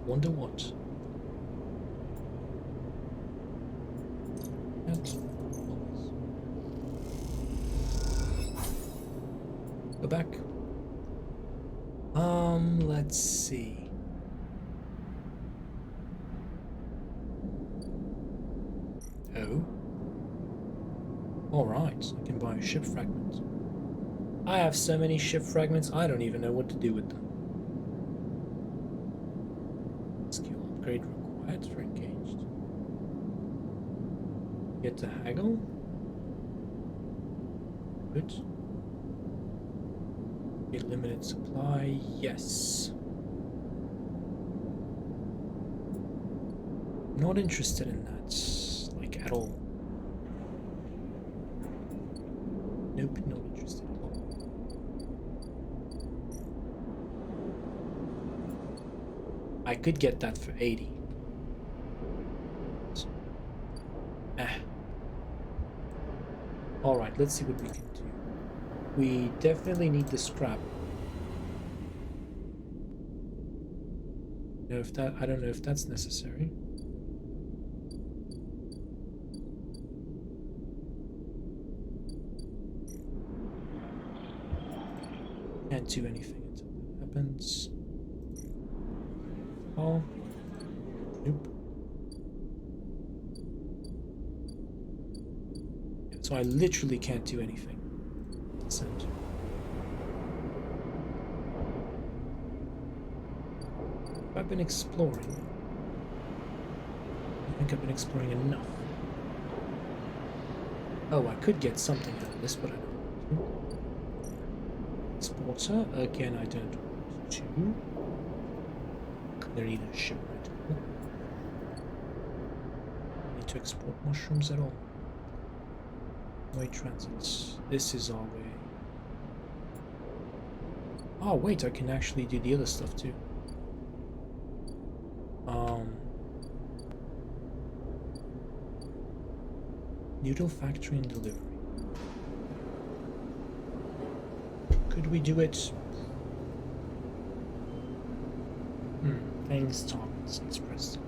Wonder what? Go back. Let's see. Oh. Alright, I can buy a ship fragment. I have so many ship fragments, I don't even know what to do with them. Skill upgrade required for engaged. Get to haggle. Good. Get limited supply, yes. Not interested in that, like, at all. Nope, not interested at all. I could get that for 80. So, Alright, let's see what we can do. We definitely need the scrap. I don't know if that's necessary. Can't do anything until that happens. Oh. Nope. So I literally can't do anything. Send. I've been exploring. I think I've been exploring enough. Oh, I could get something out of this, but I don't want to. Exporter, again, I don't want to. There need a shipment. Need to export mushrooms at all. Way transits. This is our way. Oh wait, I can actually do the other stuff too. Noodle factory and delivery. Could we do it? Things targets expressed.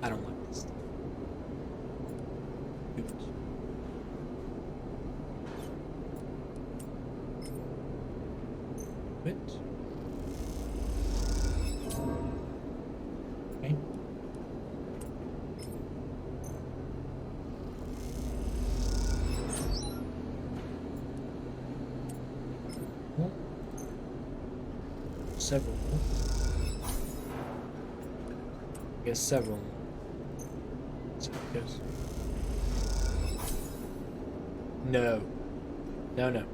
I don't like this stuff. Do it. Do it. Okay. Well, several more. I guess several more. That's how it goes. No. No, no.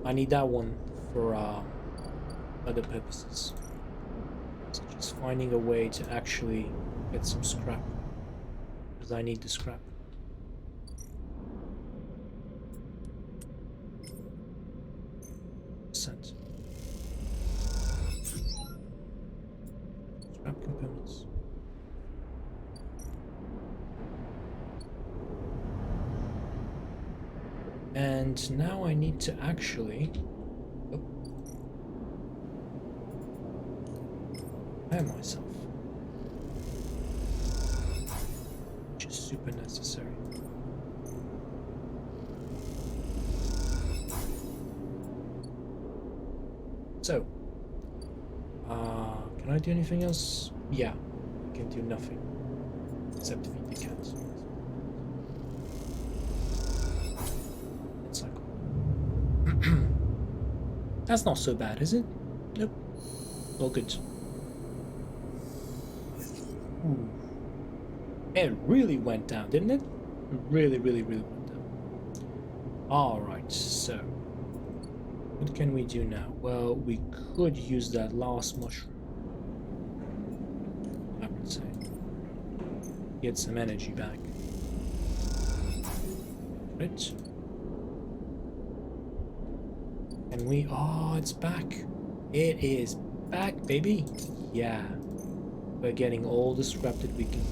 I need that one for other purposes. So just finding a way to actually get some scrap. Because I need the scrap. Scrap components. And now I need to actually prepare myself, which is super necessary. So, can I do anything else? Yeah, I can do nothing except feed the cats. That's not so bad, is it? Nope. All good. Ooh. It really went down, didn't it? Really, really, really went down. Alright, so what can we do now? Well, we could use that last mushroom, I would say. Get some energy back. Right. And we, oh, it's back. It is back, baby. Yeah. We're getting all the scrap that we can.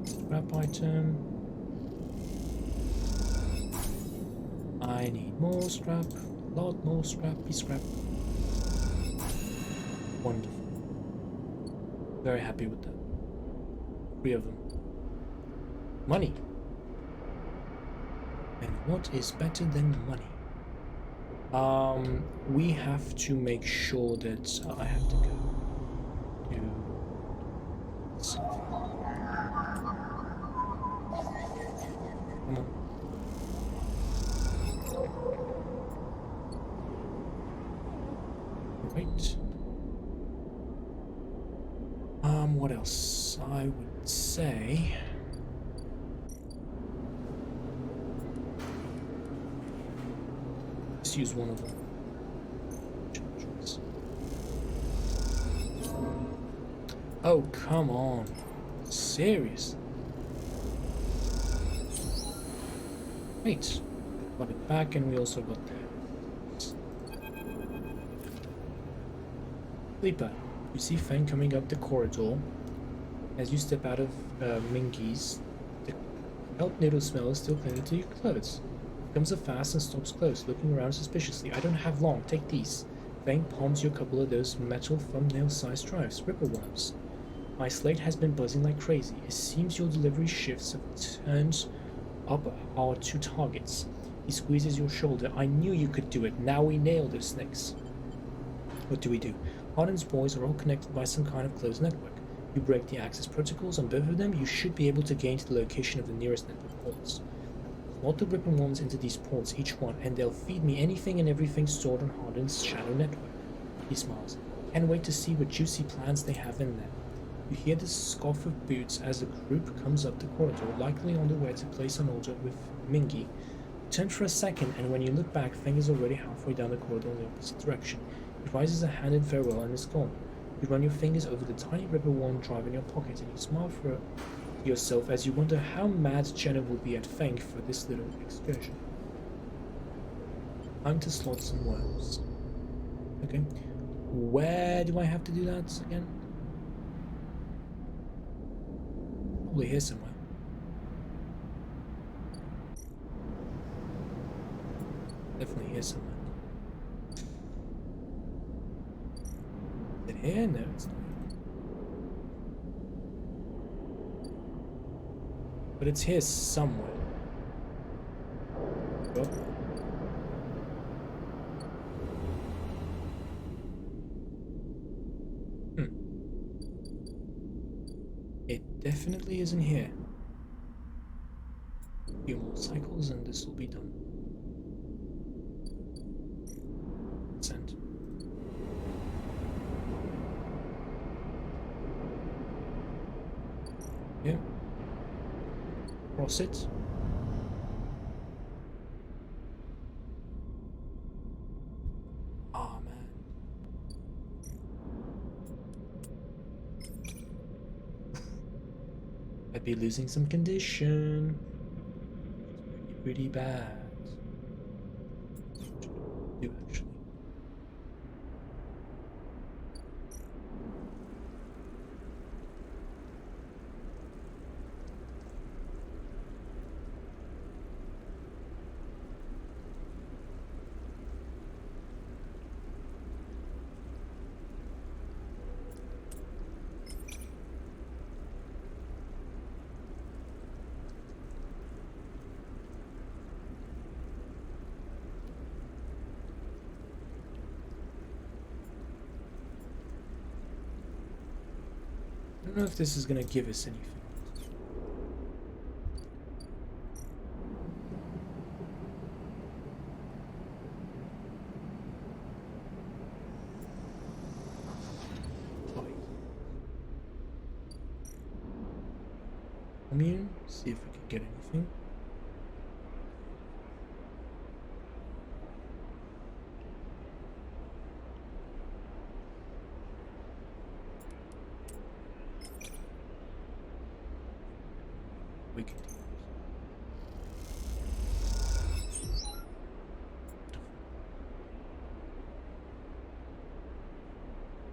Scrap item. I need more scrap. a lot more scrappy scrap. Wonderful. Very happy with that. 3 of them. Money. And what is better than money? We have to make sure that I have to go to something. Come on. Right. What else? I would say let's use one of them. Oh, come on. Serious? Wait. Got it back and we also got that. Sleeper. You see Fang coming up the corridor. As you step out of Mingy's, the kelp needle smell is still clinging to your clothes. He comes up fast and stops close, looking around suspiciously. I don't have long. Take these. Fang palms you a couple of those metal thumbnail-sized drives, ripper worms. My slate has been buzzing like crazy. It seems your delivery shifts have turned up our 2 targets. He squeezes your shoulder. I knew you could do it. Now we nail those snakes. What do we do? Harden's boys are all connected by some kind of closed network. You break the access protocols on both of them, you should be able to gain to the location of the nearest network ports. Slot the ripper worms into these ports, each one, and they'll feed me anything and everything stored on Harden's shadow network. He smiles. Can't wait to see what juicy plans they have in there. You hear the scoff of boots as the group comes up the corridor, likely on their way to place an order with Mingy. Turn for a second, and when you look back, Fang is already halfway down the corridor in the opposite direction. He raises a hand in farewell and is gone. You run your fingers over the tiny ripper worm drive in your pocket, and you smile for yourself as you wonder how mad Jenna will be at Fang for this little excursion. Time to slot some worms. Okay. Where do I have to do that again? Probably here somewhere. Definitely here somewhere. Is it here? No, it's not. But it's here somewhere. Oh. It definitely isn't here. A few more cycles and this will be done. Send. Yeah. Cross it. Ah, man. I'd be losing some condition. Pretty bad. Do actually. I don't know if this is gonna give us anything. Commune, see if we can get anything. We can do it.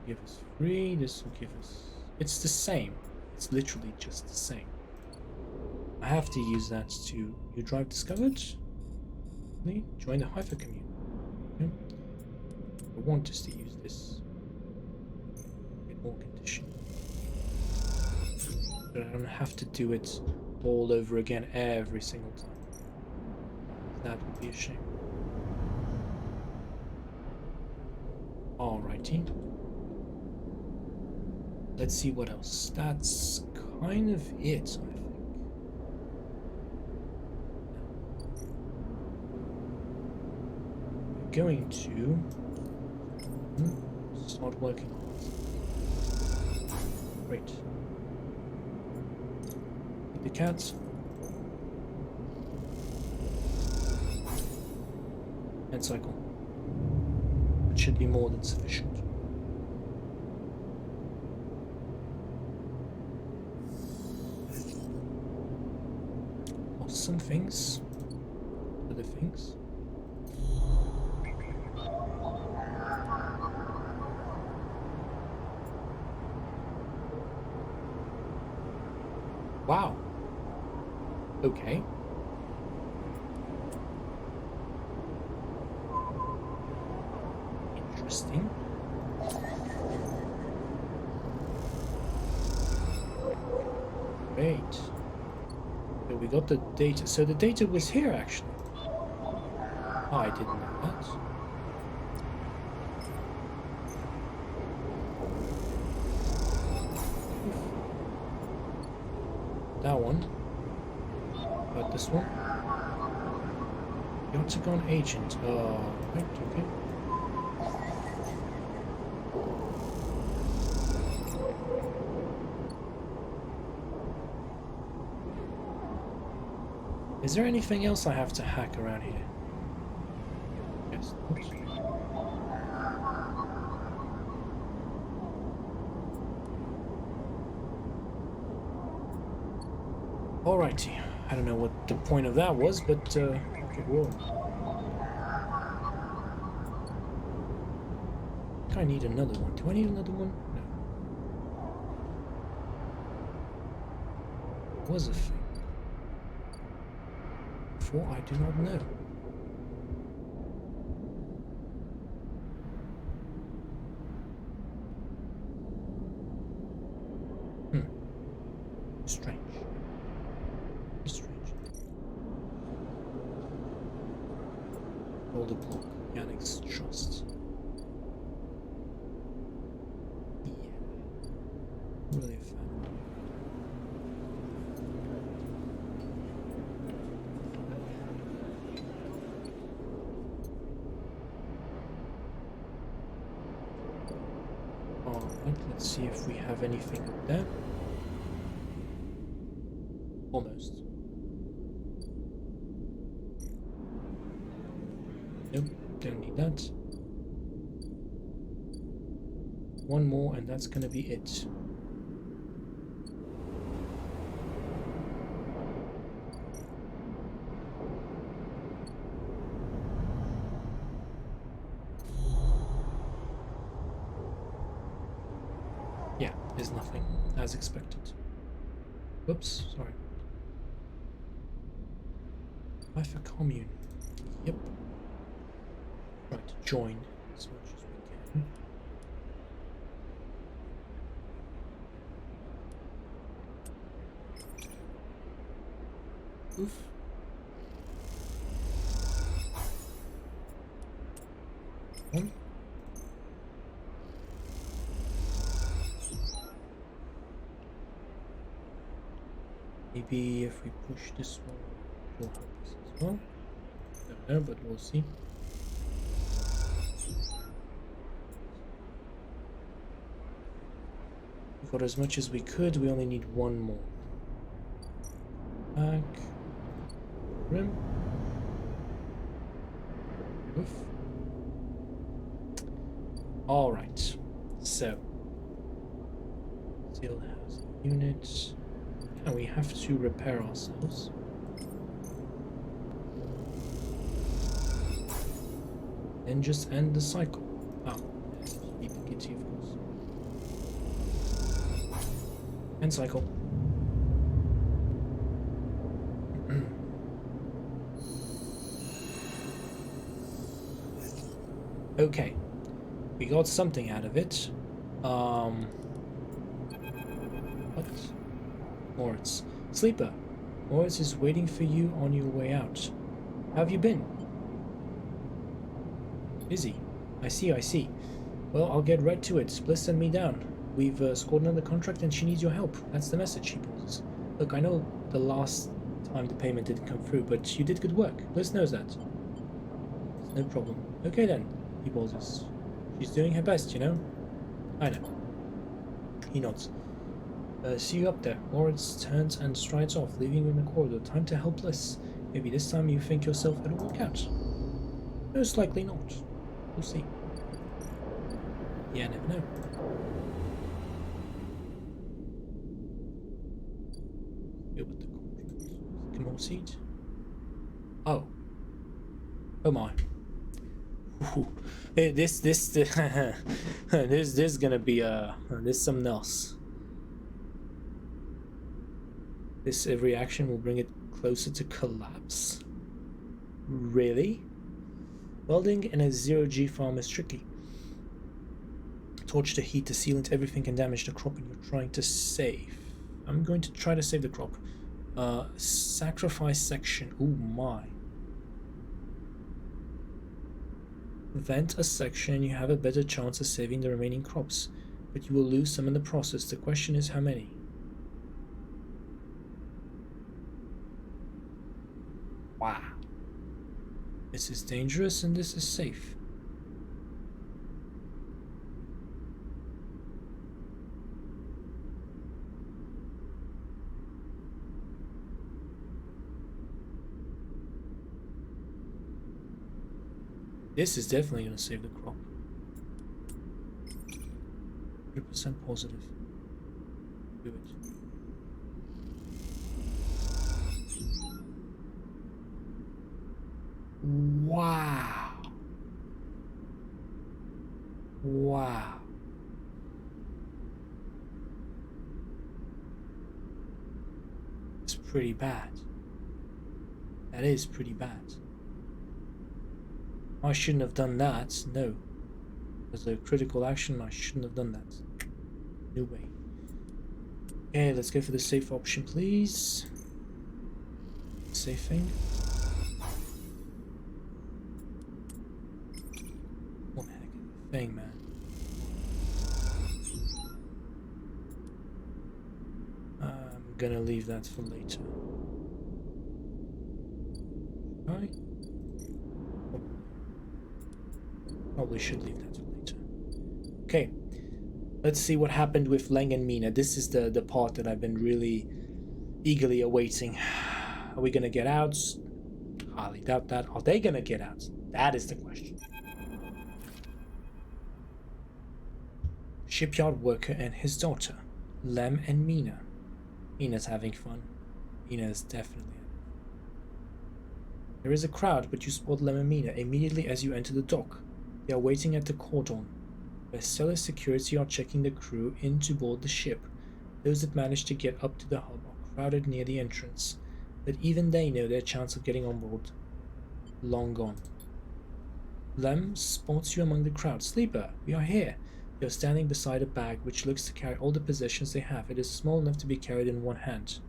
Give us 3, this will give us... It's the same. It's literally just the same. I have to use that to... New drive discovered? Join the hypercommune. Okay. I want us to use this. Get more condition. But I don't have to do it all over again every single time. That would be a shame. Alrighty. Let's see what else. That's kind of it, I think. We're going to start working on this. Great. Feed the cats. And cycle. It should be more than sufficient. Lost some things. Other things. Wow. Okay. Interesting. Great. So we got the data. So the data was here actually. Oh, I didn't know that. That one. About this one. The Octagon agent. Right, okay. Is there anything else I have to hack around here? Yes. Oops. Alrighty. I don't know what the point of that was, but good roll. I think I need another one. Do I need another one? No. Was a thing. For I do not know. Strange. Strange. Hold the block. Yannick's trust. Yeah. Really a fan. Alright, let's see if we have anything up there. Almost. Nope, don't need that. One more and that's gonna be it. Yeah, there's nothing, as expected. Whoops, sorry. Apply for commune. Yep. Try to join as much as we can. Oof. One. Maybe if we push this one, it will help us as well. Don't know, but we'll see. We got as much as we could, we only need one more. Back. Rim. Oof. Alright. So. Steel housing units. And we have to repair ourselves. Then just end the cycle. Ah, keep the kitty, of course. End cycle. Okay, we got something out of it. What? Moritz. Sleeper. Moritz is waiting for you on your way out. How have you been? Busy. I see, I see. Well, I'll get right to it. Bliss sent me down. We've scored another contract and she needs your help. That's the message, she pauses. Look, I know the last time the payment didn't come through, but you did good work. Bliss knows that. It's no problem. Okay then, he pauses. She's doing her best, you know? I know. He nods. See you up there. Moritz turns and strides off, leaving you in the corridor. Time to help Bliss. Maybe this time you think yourself it'll work out. Most likely not. We'll see. Yeah, never know. Go with the contract. Sycamore seed. Oh. Oh my. This this gonna be this something else. This reaction will bring it closer to collapse. Really? Welding in a zero-G farm is tricky. Torch to heat the sealant, everything can damage the crop and you're trying to save. I'm going to try to save the crop. Sacrifice section. Oh my. Vent a section, you have a better chance of saving the remaining crops, but you will lose some in the process. The question is how many? Wow. This is dangerous and this is safe. This is definitely going to save the crop. 100% positive. Do it. Wow. Wow. It's pretty bad. That is pretty bad. I shouldn't have done that. No. As a critical action, I shouldn't have done that. No way. Okay, let's go for the safe option, please. Safe thing. One heck of a thing, man. I'm gonna leave that for later. Right? Probably should leave that for later. Okay. Let's see what happened with Leng and Mina. This is the part that I've been really eagerly awaiting. Are we gonna get out? Highly doubt that. Are they gonna get out? That is the question. Shipyard worker and his daughter, Lem and Mina. Mina's having fun. Mina's definitely having fun. There is a crowd, but you spot Lem and Mina immediately as you enter the dock. They are waiting at the cordon, where cellar security are checking the crew in to board the ship. Those that manage to get up to the hub are crowded near the entrance, but even they know their chance of getting on board long gone. Lem spots you among the crowd. Sleeper, we are here. You're standing beside a bag which looks to carry all the possessions they have. It is small enough to be carried in one hand.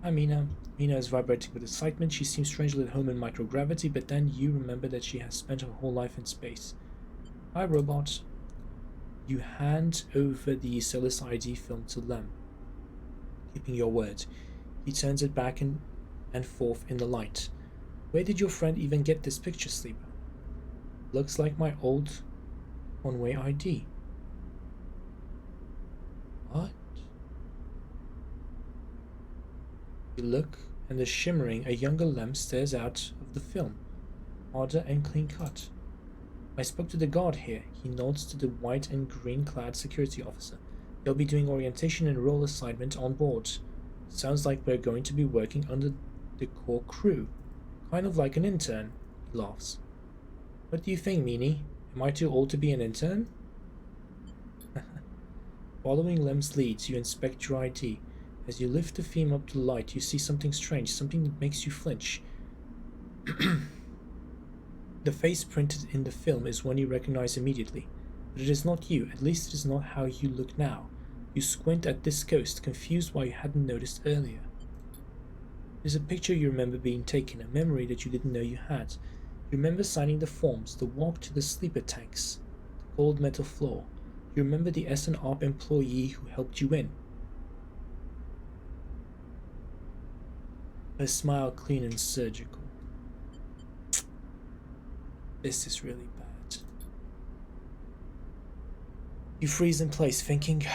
Hi, Mina. Mina is vibrating with excitement. She seems strangely at home in microgravity, but then you remember that she has spent her whole life in space. Hi, robot. You hand over the Celis ID film to Lem, keeping your word. He turns it back and forth in the light. Where did your friend even get this picture, Sleeper? Looks like my old one-way ID. What? You look, and the shimmering, a younger Lem stares out of the film, harder and clean-cut. I spoke to the guard here. He nods to the white and green-clad security officer. They'll be doing orientation and role assignment on board. Sounds like we're going to be working under the core crew. Kind of like an intern. He laughs. What do you think, Meanie? Am I too old to be an intern? Following Lem's leads, you inspect your ID. As you lift the film up to light, you see something strange, something that makes you flinch. The face printed in the film is one you recognize immediately, but it is not you, at least it is not how you look now. You squint at this ghost, confused why you hadn't noticed earlier. It is a picture you remember being taken, a memory that you didn't know you had. You remember signing the forms, the walk to the sleeper tanks, the cold metal floor. You remember the S&ARP employee who helped you in. Her smile clean and surgical. This is really bad. You freeze in place, thinking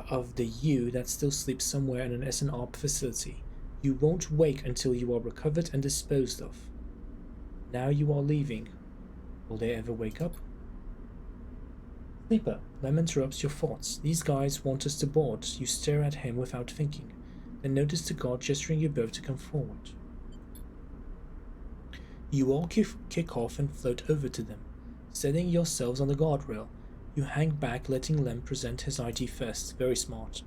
of the you that still sleeps somewhere in an S&ARP facility. You won't wake until you are recovered and disposed of. Now you are leaving. Will they ever wake up? Sleeper, Lem interrupts your thoughts. These guys want us to board. You stare at him without thinking, then notice the guard gesturing you both to come forward. You all kick off and float over to them, steadying yourselves on the guardrail. You hang back, letting Lem present his ID first. Very smart.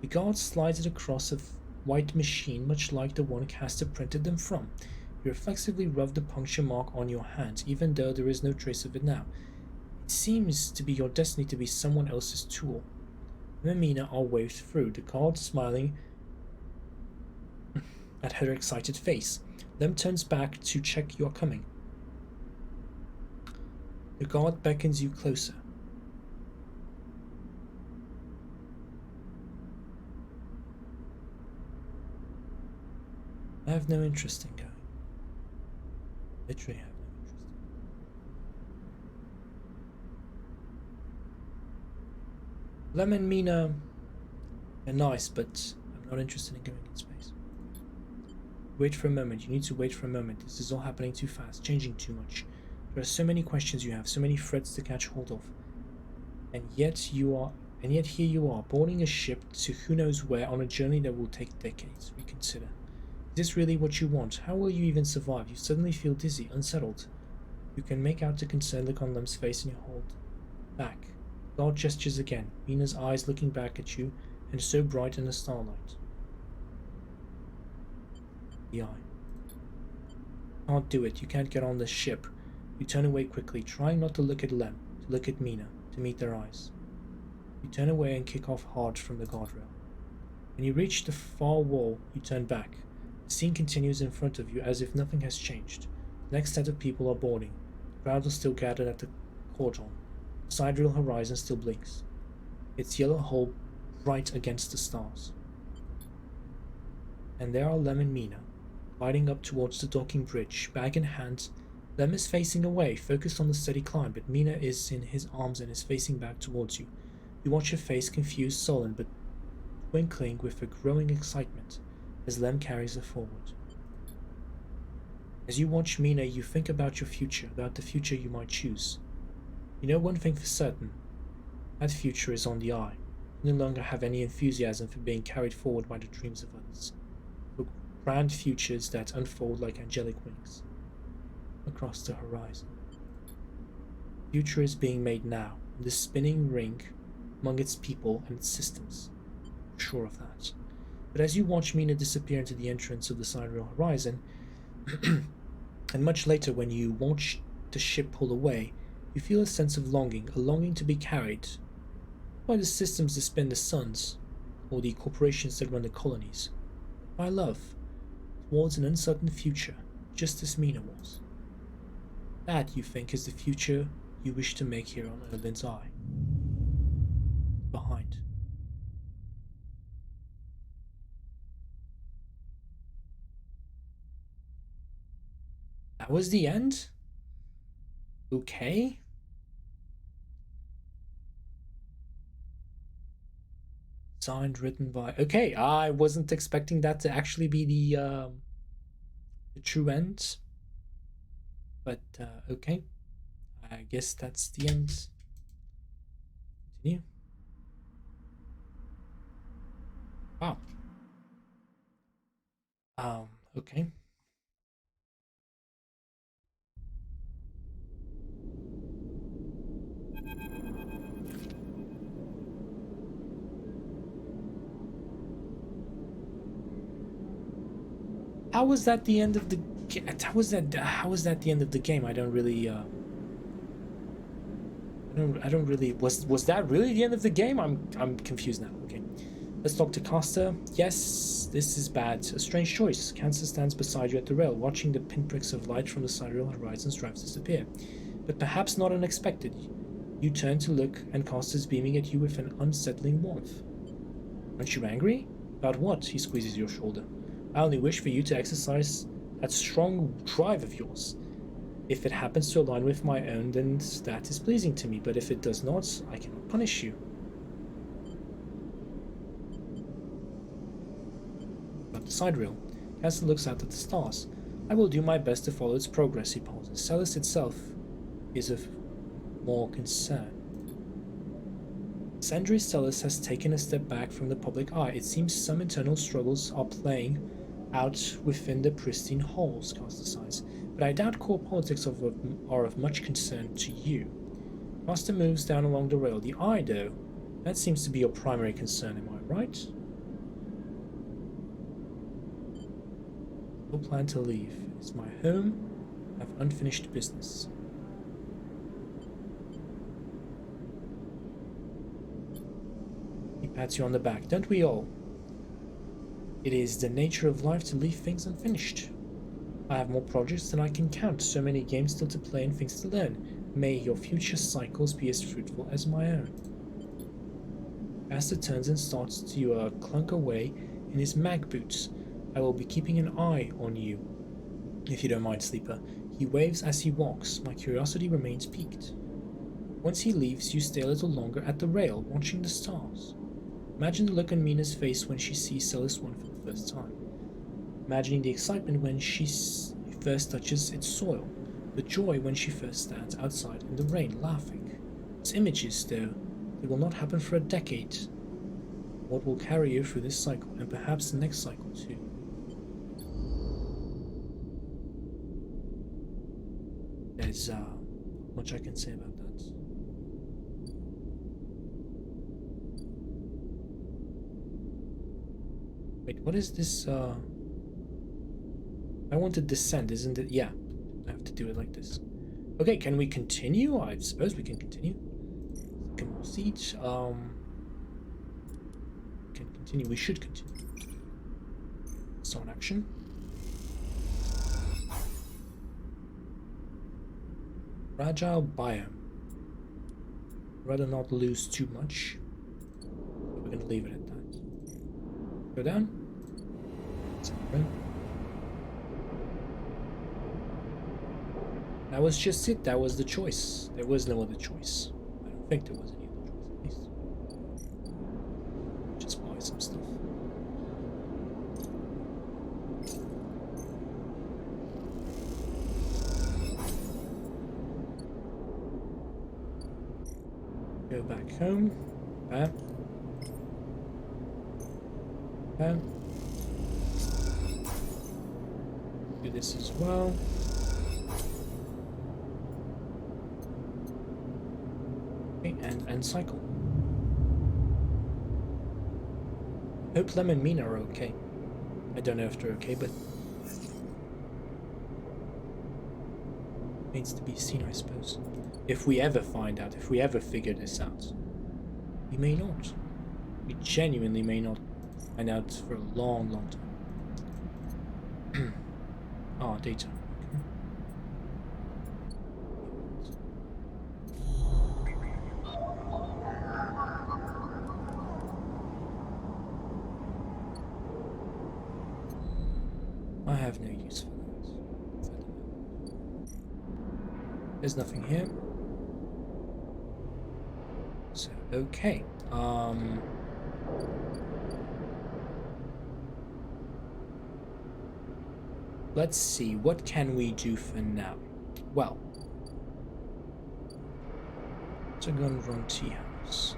The guard slides it across a white machine, much like the one Castor printed them from. You reflexively rub the puncture mark on your hand, even though there is no trace of it now. It seems to be your destiny to be someone else's tool. Lem and Mina are waved through, the guard smiling at her excited face. Lem turns back to check you are coming. The guard beckons you closer. I have no interest in going. Literally have no interest. Lem and Mina are nice, but I'm not interested in going in space. Wait for a moment. You need to wait for a moment. This is all happening too fast, changing too much. There are so many questions you have, so many threads to catch hold of. And yet here you are, boarding a ship to who knows where on a journey that will take decades. Reconsider. Is this really what you want? How will you even survive? You suddenly feel dizzy, unsettled. You can make out the concerned look on Lem's face and you hold back. God gestures again, Mina's eyes looking back at you and so bright in the starlight. The eye. Can't do it. You can't get on this ship. You turn away quickly, trying not to look at Lem, to look at Mina, to meet their eyes. You turn away and kick off hard from the guardrail. When you reach the far wall, you turn back. The scene continues in front of you as if nothing has changed. The next set of people are boarding. The crowd is still gathered at the cordon. The sidereal horizon still blinks, its yellow hull bright against the stars. And there are Lem and Mina, gliding up towards the docking bridge, bag in hand. Lem is facing away, focused on the steady climb, but Mina is in his arms and is facing back towards you. You watch her face, confused, sullen, but twinkling with a growing excitement as Lem carries her forward. As you watch Mina, you think about your future, about the future you might choose. You know one thing for certain. That future is on the eye. You no longer have any enthusiasm for being carried forward by the dreams of others. For grand futures that unfold like angelic wings across the horizon. The future is being made now, in the spinning ring among its people and its systems. I'm sure of that. But as you watch Mina disappear into the entrance of the sidereal horizon, and much later when you watch the ship pull away, you feel a sense of longing, a longing to be carried by the systems that spin the suns, or the corporations that run the colonies, by love, towards an uncertain future, just as Mina was. That, you think, is the future you wish to make here on Erlin's Eye. Behind. That was the end? Okay. Signed, written by... Okay, I wasn't expecting that to actually be the true end. But, okay. I guess that's the end. Continue. Wow. Okay. How was that the end of the How was that the end of the game? I don't really. I don't really. Was that really the end of the game? I'm confused now. Okay. Let's talk to Costa. Yes, this is bad. A strange choice. Cancer stands beside you at the rail, watching the pinpricks of light from the sidereal horizon's drives disappear. But perhaps not unexpected. You turn to look, and Costa's beaming at you with an unsettling warmth. Aren't you angry? About what? He squeezes your shoulder. I only wish for you to exercise that strong drive of yours. If it happens to align with my own, then that is pleasing to me, but if it does not, I cannot punish you. About the sidereal, Castor looks out at the stars. I will do my best to follow its progress, he pauses. Celis itself is of more concern. Sandri Celis has taken a step back from the public eye. It seems some internal struggles are playing out within the pristine halls, Costa sighs, but I doubt core politics are of much concern to you. Costa moves down along the rail. The eye, though, that seems to be your primary concern, am I right? No plan to leave. It's my home. I have unfinished business. He pats you on the back. Don't we all? It is the nature of life to leave things unfinished. I have more projects than I can count, so many games still to play and things to learn. May your future cycles be as fruitful as my own. Asta turns and starts to clunk away in his mag boots. I will be keeping an eye on you, if you don't mind, Sleeper. He waves as he walks. My curiosity remains piqued. Once he leaves, you stay a little longer at the rail, watching the stars. Imagine the look on Mina's face when she sees Celis 1 for the first time. Imagining the excitement when she first touches its soil, the joy when she first stands outside in the rain laughing. These images, though, they will not happen for a decade. What will carry you through this cycle, and perhaps the next cycle too. There's much I can say about that. Wait, what is this? I want to descend, isn't it? Yeah, I have to do it like this. Okay, can we continue? I suppose we can continue. Can we proceed? Can continue. We should continue. Start action. Fragile biome. Rather not lose too much. So we're gonna leave it at that. Go down. That was just it. That was the choice. There was no other choice. I don't think there was any other choice, at least. Just buy some stuff. Go back home. Bam. Bam. Do this as well. Okay, and cycle. Hope Lem and Mina are okay. I don't know if they're okay, but needs to be seen, I suppose. If we ever find out, if we ever figure this out. We may not. We genuinely may not find out for a long, long time. Ah, data. I have no use for that. There's nothing here. So, okay. Let's see, what can we do for now? Well, to go and run tea house.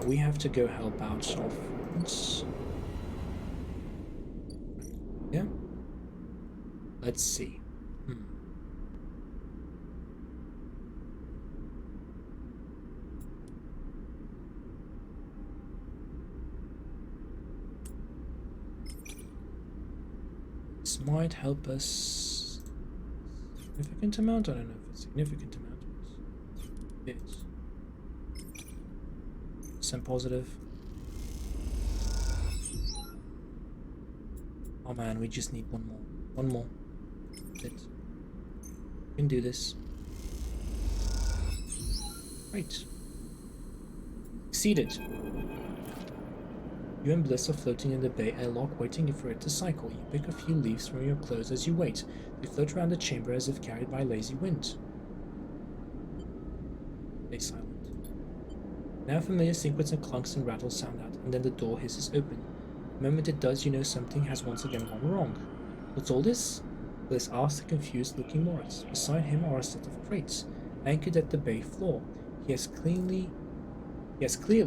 We have to go help out our friends. Yeah? Let's see. this might help us significant amount. I don't know if it's significant amount, but it's some positive. Oh man, we just need one more. One more. That's it. We can do this. Right. Succeeded. You and Bliss are floating in the bay airlock, waiting for it to cycle. You pick a few leaves from your clothes as you wait. They float around the chamber as if carried by lazy wind. Stay silent. Now familiar sequence of clunks and rattles sound out, and then the door hisses open. The moment it does, you know something has once again gone wrong. What's all this? Bliss asks the confused-looking Moritz. Beside him are a set of crates, anchored at the bay floor. He has clearly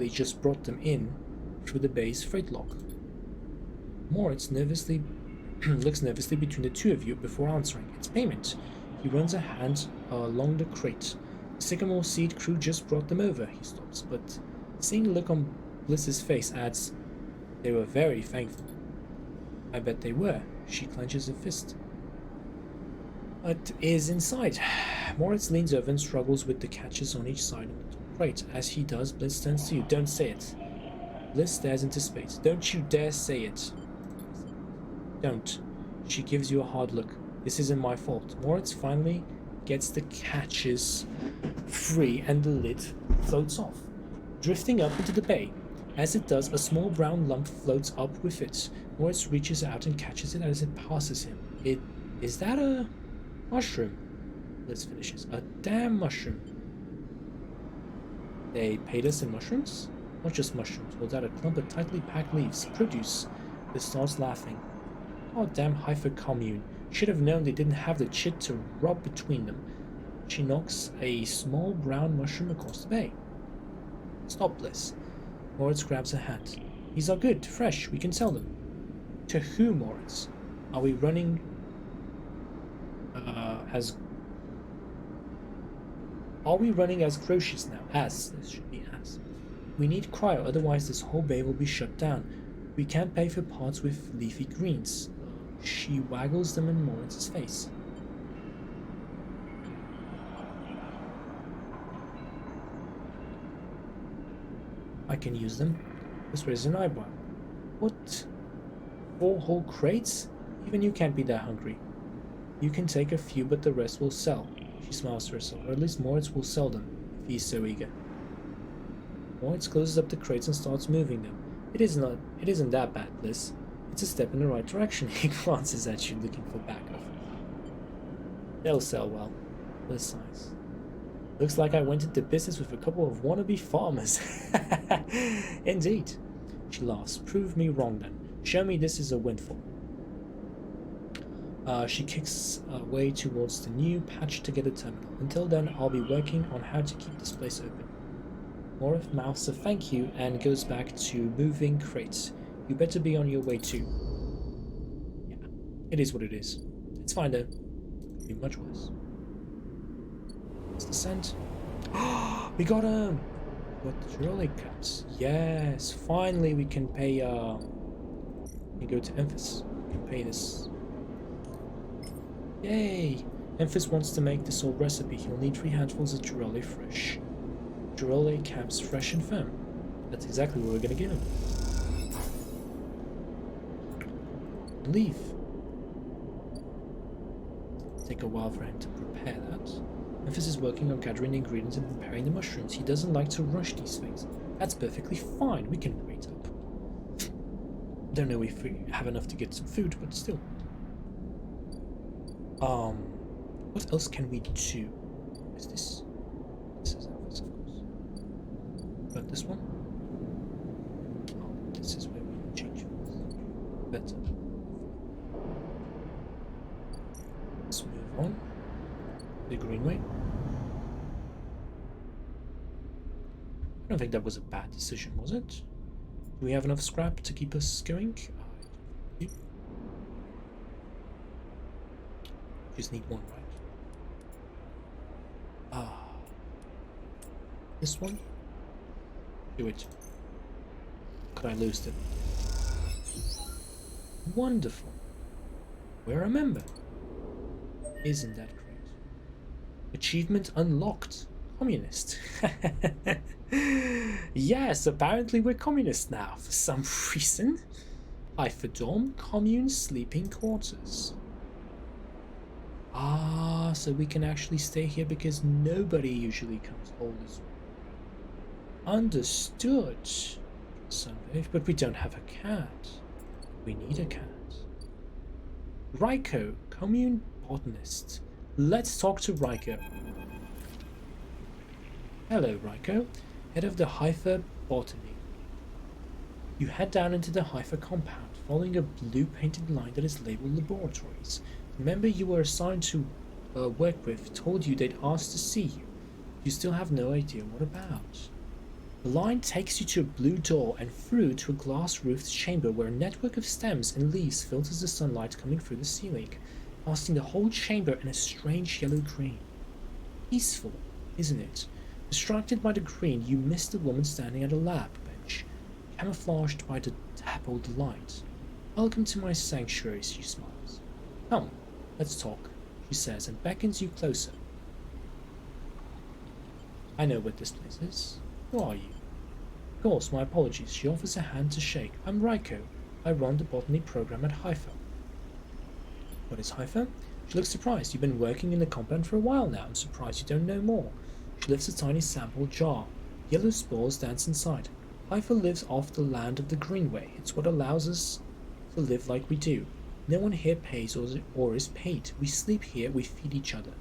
just brought them in through the bay's freight lock. Moritz nervously looks nervously between the two of you before answering. It's payment. He runs a hand along the crate. The Sycamore Seed crew just brought them over. He stops, but seeing the look on Bliss's face adds, they were very thankful. I bet they were. She clenches a fist. What is inside? Moritz leans over and struggles with the catches on each side of the top crate. As he does, Bliss turns to you. Don't say it. Bliss stares into space. Don't you dare say it. Don't. She gives you a hard look. This isn't my fault. Moritz finally gets the catches free and the lid floats off, drifting up into the bay. As it does, a small brown lump floats up with it. Moritz reaches out and catches it as it passes him. Is that a mushroom? Bliss finishes. A damn mushroom. They paid us in mushrooms? Not just mushrooms, holds out a clump of tightly packed leaves. Produce. Bliss starts laughing. Oh, damn Hypher commune. Should have known they didn't have the chit to rub between them. She knocks a small brown mushroom across the bay. Stop, Bliss. Moritz grabs her hand. These are good, fresh, we can sell them. To who, Moritz? Are we running as groceries now? As, this should be as. We need cryo, otherwise this whole bay will be shut down. We can't pay for parts with leafy greens. She waggles them in Moritz's face. I can use them. This raises an eyebrow. What? 4 whole crates? Even you can't be that hungry. You can take a few, but the rest will sell. She smiles to herself, or at least Moritz will sell them, if he's so eager. Moritz closes up the crates and starts moving them. It isn't that bad, Bliss. It's a step in the right direction. He glances at you, looking for backup. They'll sell well. Bliss sighs. Looks like I went into business with a couple of wannabe farmers. Indeed. She laughs. Prove me wrong then. Show me this is a windfall. She kicks away towards the new patched-together terminal. Until then, I'll be working on how to keep this place open. Moritz mouths a thank you and goes back to moving crates. You better be on your way too. Yeah, it is what it is. It's fine though. Could be much worse. Let's descend. We got him! Got the trolley caps. Yes, finally we can pay we go to Emphas. We can pay this. Yay! Emphas wants to make this old recipe. He'll need 3 handfuls of Chirale fresh. Chirale caps fresh and firm. That's exactly what we're gonna give him. Leave. Take a while for him to prepare that. Memphis is working on gathering the ingredients and preparing the mushrooms. He doesn't like to rush these things. That's perfectly fine. We can wait up. Don't know if we have enough to get some food, but still. What else can we do? What is this? This is Memphis, of course. But this one? Oh, this is where we change things. Better. Let's move on. The green way. I don't think that was a bad decision, was it? Do we have enough scrap to keep us going? Just need one, right? This one? Do it. Could I lose them? Wonderful. We're a member. Isn't that great? Achievement unlocked. Communist. Yes, apparently we're communists now for some reason. Hyperdome commune sleeping quarters. Ah, so we can actually stay here because nobody usually comes hold us. Understood. Sunbathe, but we don't have a cat. We need a cat. Raiko, commune botanist. Let's talk to Raiko. Hello, Raiko, head of the Hypha Botany. You head down into the Hypha compound, following a blue painted line that is labeled laboratories. The member you were assigned to work with told you they'd asked to see you. You still have no idea what about. The line takes you to a blue door and through to a glass-roofed chamber where a network of stems and leaves filters the sunlight coming through the ceiling, casting the whole chamber in a strange yellow-green. Peaceful, isn't it? Distracted by the green, you miss the woman standing at a lab bench, camouflaged by the dappled light. Welcome to my sanctuary, she smiles. Come, let's talk, she says, and beckons you closer. I know what this place is. Who are you? Of course, my apologies. She offers a hand to shake. I'm Raiko. I run the botany program at Hypha. What is Hypha? She looks surprised. You've been working in the compound for a while now. I'm surprised you don't know more. She lifts a tiny sample jar. Yellow spores dance inside. Hypha lives off the land of the Greenway. It's what allows us to live like we do. No one here pays or is paid. We sleep here, we feed each other.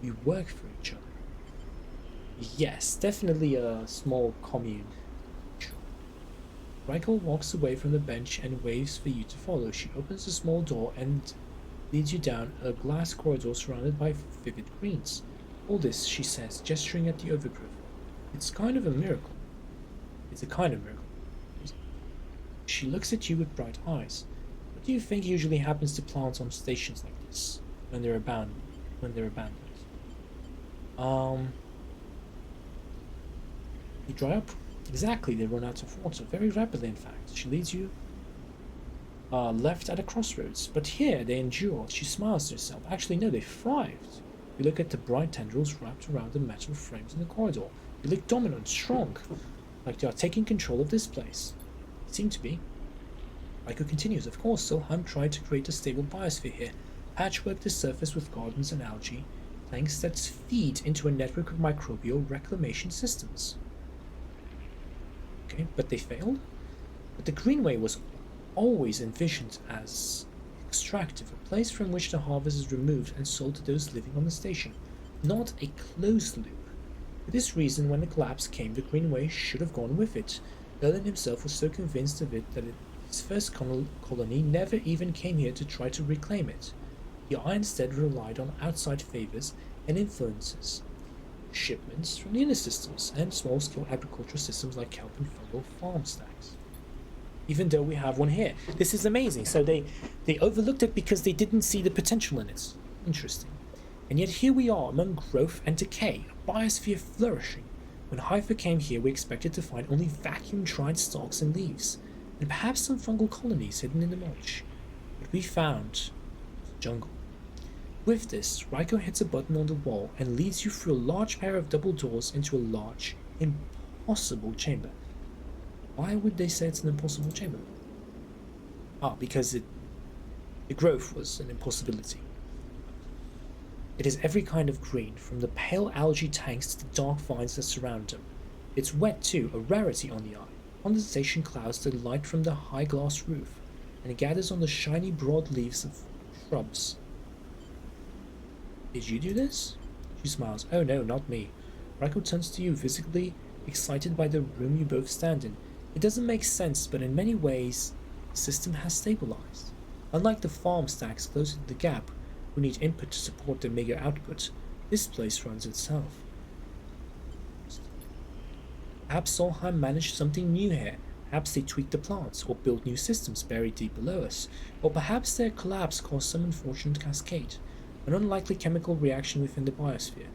We work for each other. Yes, definitely a small commune. Raiko walks away from the bench and waves for you to follow. She opens a small door and leads you down a glass corridor surrounded by vivid greens. All this, she says, gesturing at the overgrowth. It's kind of a miracle. It's a kind of miracle. She looks at you with bright eyes. What do you think usually happens to plants on stations like this when they're abandoned? They dry up. Exactly, they run out of water very rapidly. In fact, she leads you left at a crossroads, but here they endure. She smiles to herself. Actually, no, they thrived. You look at the bright tendrils wrapped around the metal frames in the corridor. They look dominant, strong, like they are taking control of this place. They seem to be. Raiko continues. Of course, Silheim tried to create a stable biosphere here, patchwork the surface with gardens and algae, tanks that feed into a network of microbial reclamation systems. Okay, but they failed? But the Greenway was always envisioned as extractive, a place from which the harvest is removed and sold to those living on the station, not a closed loop. For this reason, when the collapse came, the Greenway should have gone with it. Berlin himself was so convinced of it that his first colony never even came here to try to reclaim it. He instead relied on outside favors and influences, shipments from the inner systems, and small-scale agricultural systems like kelp and fungal farm stacks. Even though we have one here. This is amazing. So they overlooked it because they didn't see the potential in it. Interesting. And yet here we are among growth and decay, a biosphere flourishing. When Hypha came here, we expected to find only vacuum-dried stalks and leaves, and perhaps some fungal colonies hidden in the mulch. What we found was a jungle. With this, Raiko hits a button on the wall and leads you through a large pair of double doors into a large, impossible chamber. Why would they say it's an impossible chamber? Because the growth was an impossibility. It is every kind of green, from the pale algae tanks to the dark vines that surround them. It's wet too, a rarity on the eye. Condensation clouds the light from the high glass roof, and it gathers on the shiny broad leaves of shrubs. Did you do this? She smiles. Oh no, not me. Raiko turns to you, visibly excited by the room you both stand in. It doesn't make sense, but in many ways, the system has stabilized. Unlike the farm stacks closer to the gap, who need input to support their meager output, this place runs itself. Perhaps Solheim managed something new here. Perhaps they tweaked the plants, or built new systems buried deep below us. Or perhaps their collapse caused some unfortunate cascade, an unlikely chemical reaction within the biosphere.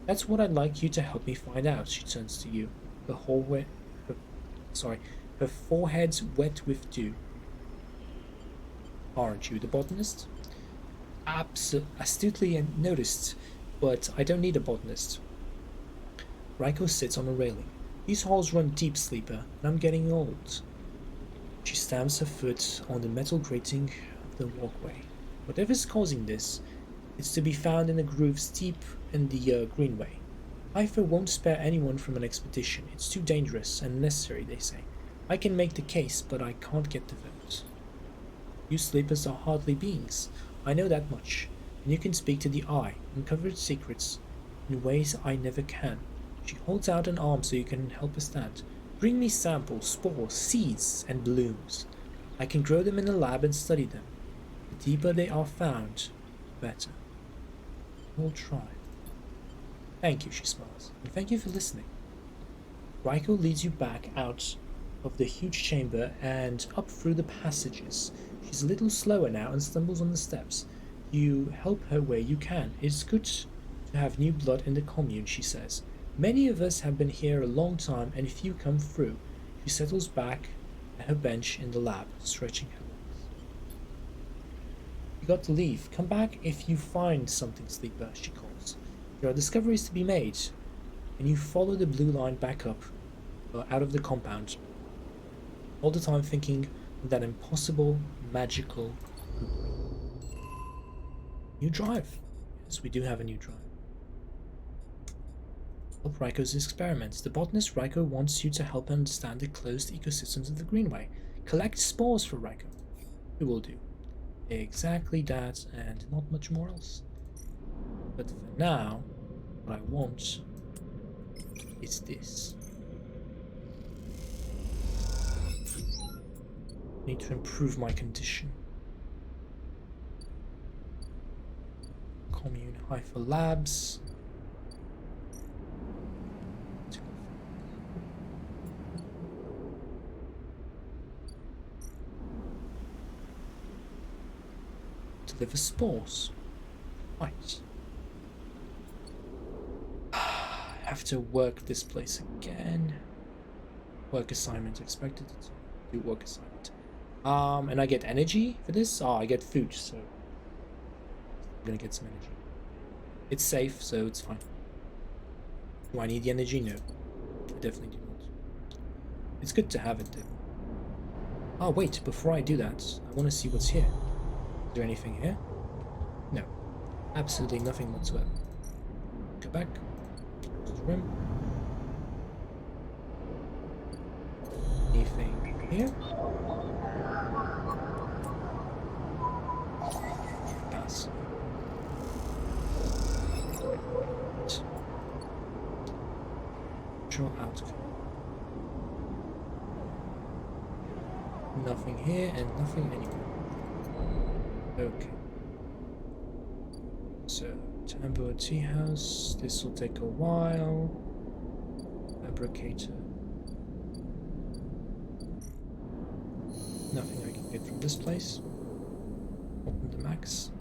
That's what I'd like you to help me find out. She turns to you, her forehead's wet with dew. Aren't you the botanist? astutely noticed, but I don't need a botanist. Raiko sits on a railing. These halls run deep, sleeper, and I'm getting old. She stamps her foot on the metal grating of the walkway. Whatever's causing this, it's to be found in a groove steep in the greenway. Hypha won't spare anyone from an expedition. It's too dangerous and necessary, they say. I can make the case, but I can't get the vote. You sleepers are hardly beings. I know that much. And you can speak to the Eye, uncover its secrets in ways I never can. She holds out an arm so you can help us stand. Bring me samples, spores, seeds, and blooms. I can grow them in a lab and study them. The deeper they are found, the better. We'll try. Thank you, she smiles, and thank you for listening. Raiko leads you back out of the huge chamber and up through the passages. She's a little slower now and stumbles on the steps. You help her where you can. It's good to have new blood in the commune, she says. Many of us have been here a long time and few come through. She settles back at her bench in the lab, stretching her legs. You got to leave. Come back if you find something, sleeper, she calls. There are discoveries to be made, and you follow the blue line back up, out of the compound, all the time thinking of that impossible, magical new drive. Yes, we do have a new drive. Help Raiko's experiments. The botanist Raiko wants you to help understand the closed ecosystems of the Greenway. Collect spores for Raiko. We will do exactly that and not much more else. But for now, what I want is this. I need to improve my condition. Commune Hypha Labs. Deliver spores. Right. Have to work this place again. Work assignment expected. Do work assignment. And I get energy for this? I get food, so I'm gonna get some energy. It's safe, so it's fine. Do I need the energy? No. I definitely do not. It's good to have it though. Oh wait, before I do that, I wanna see what's here. Is there anything here? No. Absolutely nothing whatsoever. Go back. Close the room. Anything here? Pass. Draw outcome. Nothing here and nothing anywhere. Okay. So, Tambour Tea House. This will take a while. Fabricator. Nothing I can get from this place. Open the max.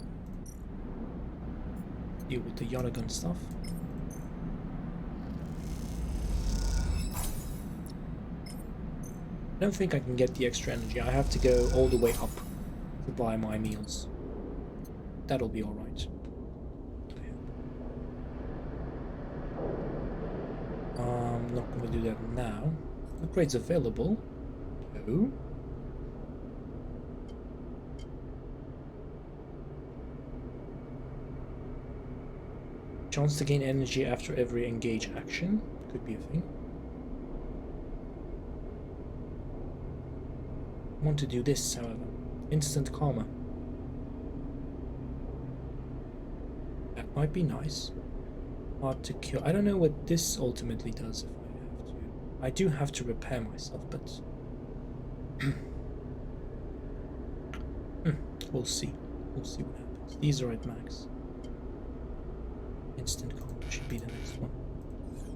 Deal with the Yonagun stuff. I don't think I can get the extra energy. I have to go all the way up to buy my meals. That'll be alright. I'm not going to do that now. Upgrades available. No. Chance to gain energy after every engage action. Could be a thing. I want to do this, however. Instant karma. That might be nice. Hard to kill. I don't know what this ultimately does if I have to. I do have to repair myself, but we'll see. We'll see what happens. These are at max. Instant karma should be the next one.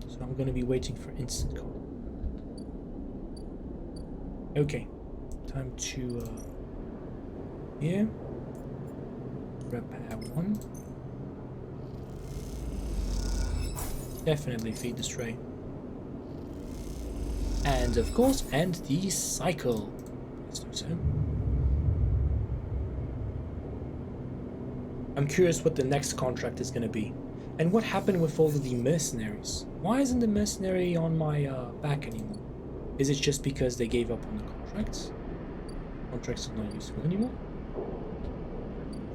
So I'm going to be waiting for instant karma. Okay. Time to here. Repair one. Definitely feed the stray. And of course, end the cycle. Let's do so. I'm curious what the next contract is going to be. And what happened with all of the mercenaries? Why isn't the mercenary on my back anymore? Is it just because they gave up on the contracts? Contracts are not useful anymore?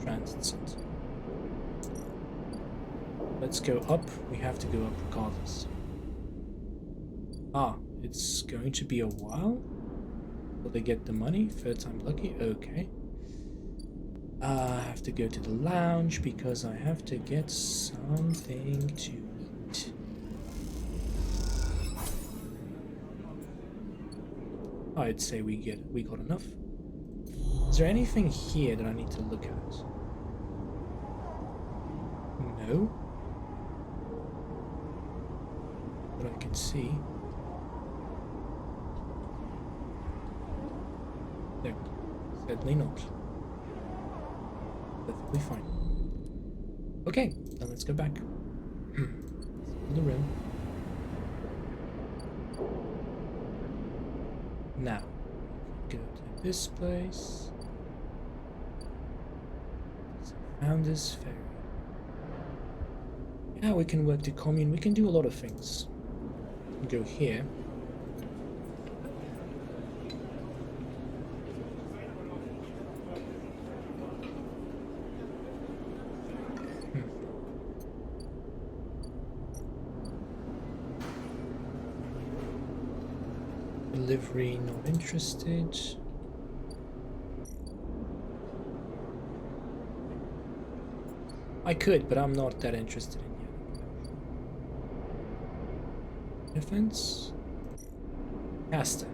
Transit center. Let's go up. We have to go up regardless. Ah, it's going to be a while? Will they get the money? Third time lucky? Okay. I have to go to the lounge because I have to get something to eat. I'd say we got enough. Is there anything here that I need to look at? No. But I can see. No, certainly not. Perfectly fine. Okay, then let's go back. In the room. Now, go to this place. Founders Ferry. Yeah, we can work the commune. We can do a lot of things. Go here. Delivery, not interested. I could, but I'm not that interested in you. Defense. Caster.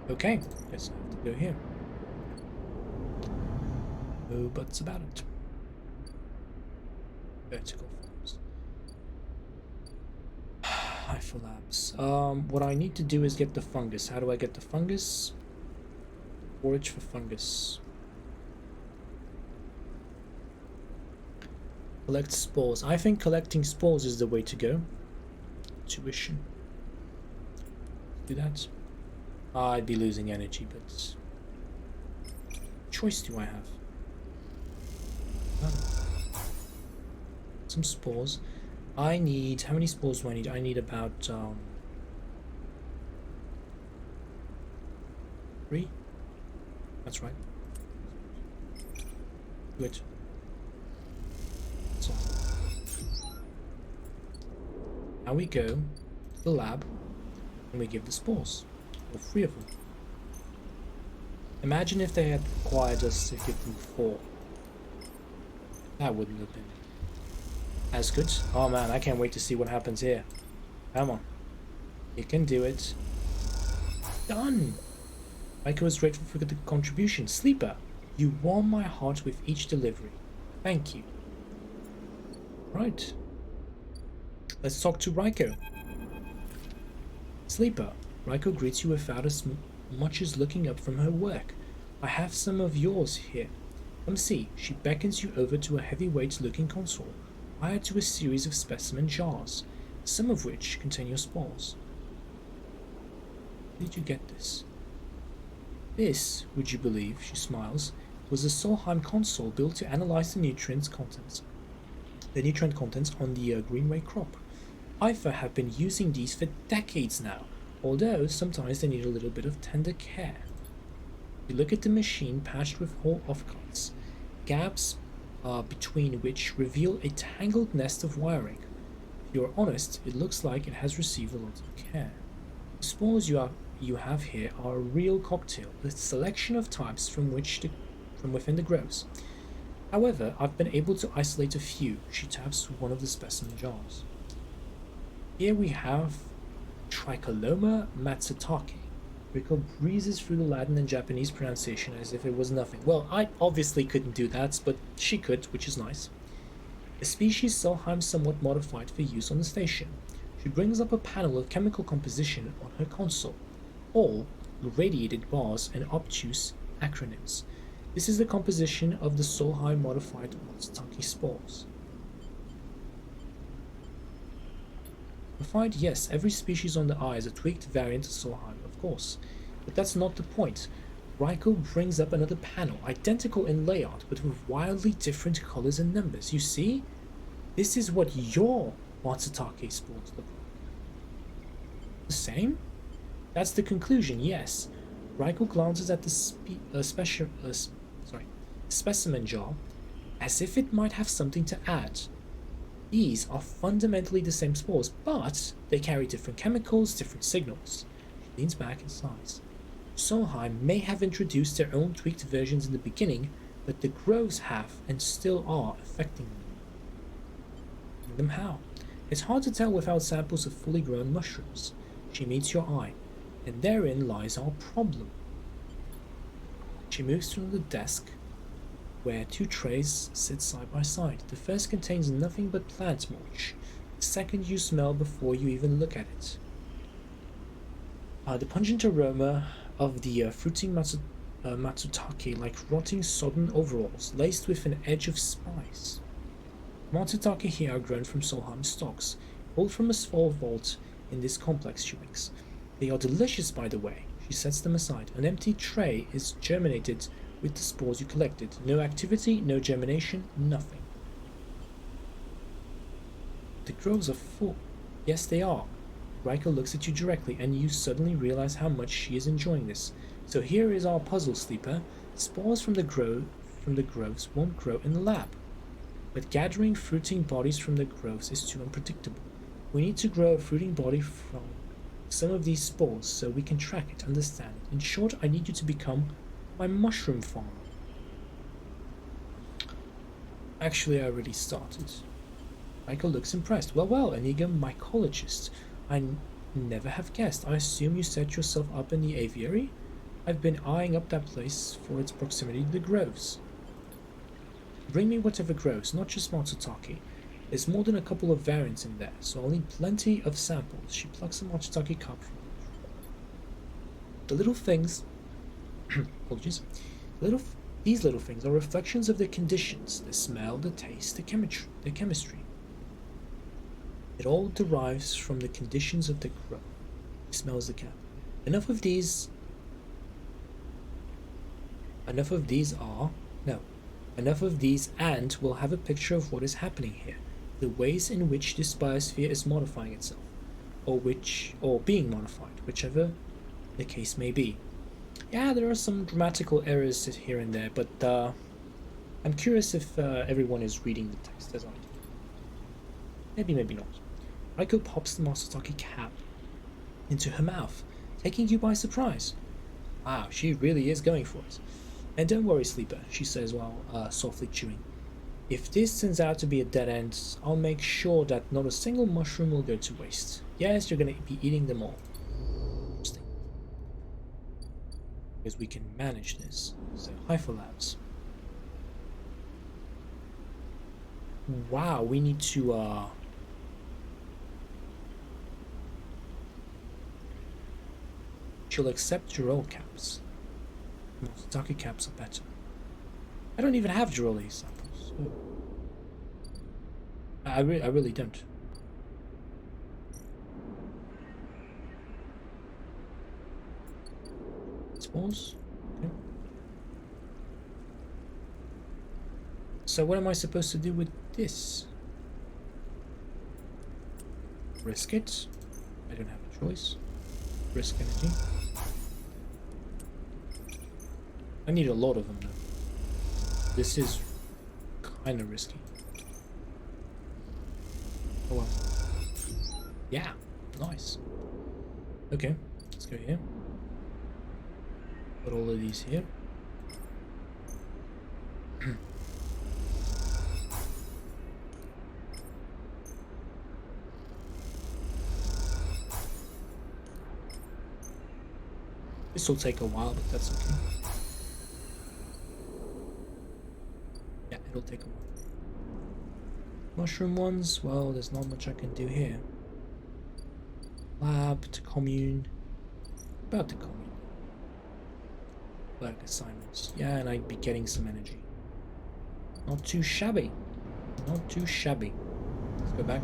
Okay, guess I have to go here. No buts about it. Vertical forms. Hypher labs. What I need to do is get the fungus. How do I get the fungus? Forage for fungus. Collect spores. I think collecting spores is the way to go. Tuition. Do that. I'd be losing energy, but what choice do I have? None. Some spores. I need, how many spores do I need? I need about 3. That's right. Good. So now we go to the lab and we give the spores. All 3 of them. Imagine if they had required us to give them 4. That wouldn't have been as good. Oh man, I can't wait to see what happens here. Come on. You can do it. Done! Michael was grateful for the contribution. Sleeper, you warm my heart with each delivery. Thank you. Right. Let's talk to Raiko. Sleeper, Raiko greets you without as much as looking up from her work. I have some of yours here. Come see. She beckons you over to a heavyweight-looking console, wired to a series of specimen jars, some of which contain your spores. Where did you get this? This, would you believe, she smiles, was a Solheim console built to analyze the nutrient contents on the Greenway crop. Ifer have been using these for decades now, although sometimes they need a little bit of tender care. You look at the machine patched with hole offcuts, gaps between which reveal a tangled nest of wiring. If you're honest, it looks like it has received a lot of care. The spores you have here are a real cocktail, with a selection of types from within the groves. However, I've been able to isolate a few. She taps one of the specimen jars. Here we have Tricholoma matsutake. Rico breezes through the Latin and Japanese pronunciation as if it was nothing. Well, I obviously couldn't do that, but she could, which is nice. A species Solheim somewhat modified for use on the station. She brings up a panel of chemical composition on her console, all radiated bars and obtuse acronyms. This is the composition of the Solheim modified matsutake spores. Modified, yes, every species on the eye is a tweaked variant of Solheim, of course. But that's not the point. Raiko brings up another panel, identical in layout, but with wildly different colors and numbers. You see? This is what your Matsutake spores look like. The same? That's the conclusion, yes. Raiko glances at the specimen jar as if it might have something to add. These are fundamentally the same spores, but they carry different chemicals, different signals. She leans back and sighs. Solheim may have introduced their own tweaked versions in the beginning, but the groves have and still are affecting them. How? It's hard to tell without samples of fully grown mushrooms. She meets your eye, and therein lies our problem. She moves to the desk, where two trays sit side by side. The first contains nothing but plant mulch. The second you smell before you even look at it. The pungent aroma of the fruiting matsutake, like rotting sodden overalls, laced with an edge of spice. Matsutake here are grown from Solheim stalks, pulled from a small vault in this complex, she winks. They are delicious, by the way. She sets them aside. An empty tray is germinated with the spores you collected. No activity, no germination, nothing. The groves are full. Yes, they are. Raiko looks at you directly, and you suddenly realize how much she is enjoying this. So here is our puzzle, Sleeper. Spores from the groves won't grow in the lab. But gathering fruiting bodies from the groves is too unpredictable. We need to grow a fruiting body from some of these spores so we can track it, understand it. In short, I need you to become my mushroom farmer. Actually, I already started. Michael looks impressed. Well, an eager mycologist. I never have guessed. I assume you set yourself up in the aviary? I've been eyeing up that place for its proximity to the groves. Bring me whatever grows, not just Matsutake. There's more than a couple of variants in there, so I'll need plenty of samples. She plucks a Matsutake cup from the little things. Apologies. These little things are reflections of the conditions: the smell, the taste, the chemistry. It all derives from the conditions of the grow. He smells the cap. Enough of these and we'll have a picture of what is happening here, the ways in which this biosphere is modifying itself, or being modified, whichever the case may be. Yeah, there are some grammatical errors here and there, but I'm curious if everyone is reading the text as I do. Maybe not. Raiko pops the Matsutake cap into her mouth, taking you by surprise. Wow, she really is going for it. And don't worry, Sleeper, she says while softly chewing. If this turns out to be a dead end, I'll make sure that not a single mushroom will go to waste. Yes, you're going to be eating them all. Interesting. Because we can manage this. So, Hypha Labs. Wow, we need to she'll accept Girol caps. Matsutake caps are better. I don't even have Giroli samples. Oh. I really don't. Spores? Okay. So what am I supposed to do with this? Risk it? I don't have a choice. Risk energy. I need a lot of them though. This is kind of risky. Oh well. Yeah, nice. Okay, let's go here. Put all of these here. This will take a while, but that's okay. Yeah, it'll take a while. Mushroom ones, well, there's not much I can do here. Lab to commune. About to commune. Work assignments. Yeah, and I'd be getting some energy. Not too shabby. Not too shabby. Let's go back.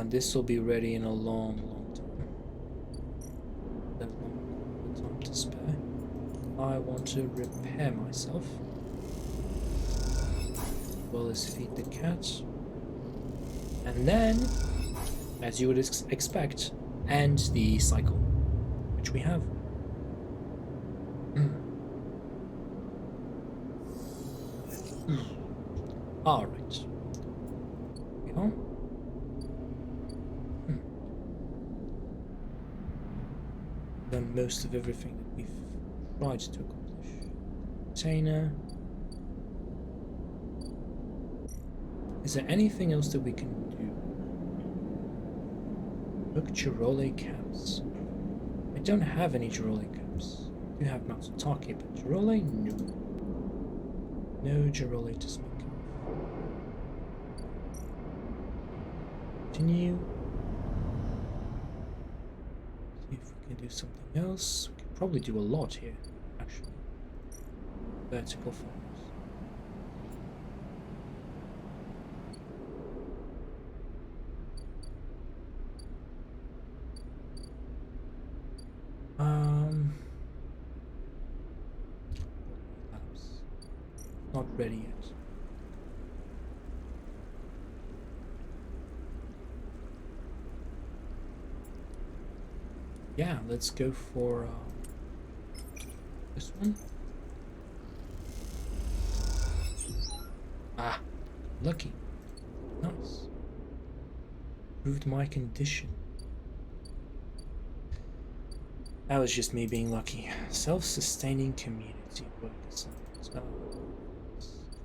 This will be ready in a long, long time. I want to repair myself, as well as feed the cat. And then, as you would expect, end the cycle, which we have. Alright. We are. Done most of everything that we've tried to accomplish. Container. Is there anything else that we can do? Look, Girole caps. I don't have any Girole caps. I do have Matsutake, but Girole? No. No Girole to speak of. Continue. See if we can do something else. We can probably do a lot here, actually. Vertical forms. Labs. Not ready yet. Yeah, let's go for this one. Ah, lucky. Nice. Improved my condition. That was just me being lucky. Self-sustaining community work assignments.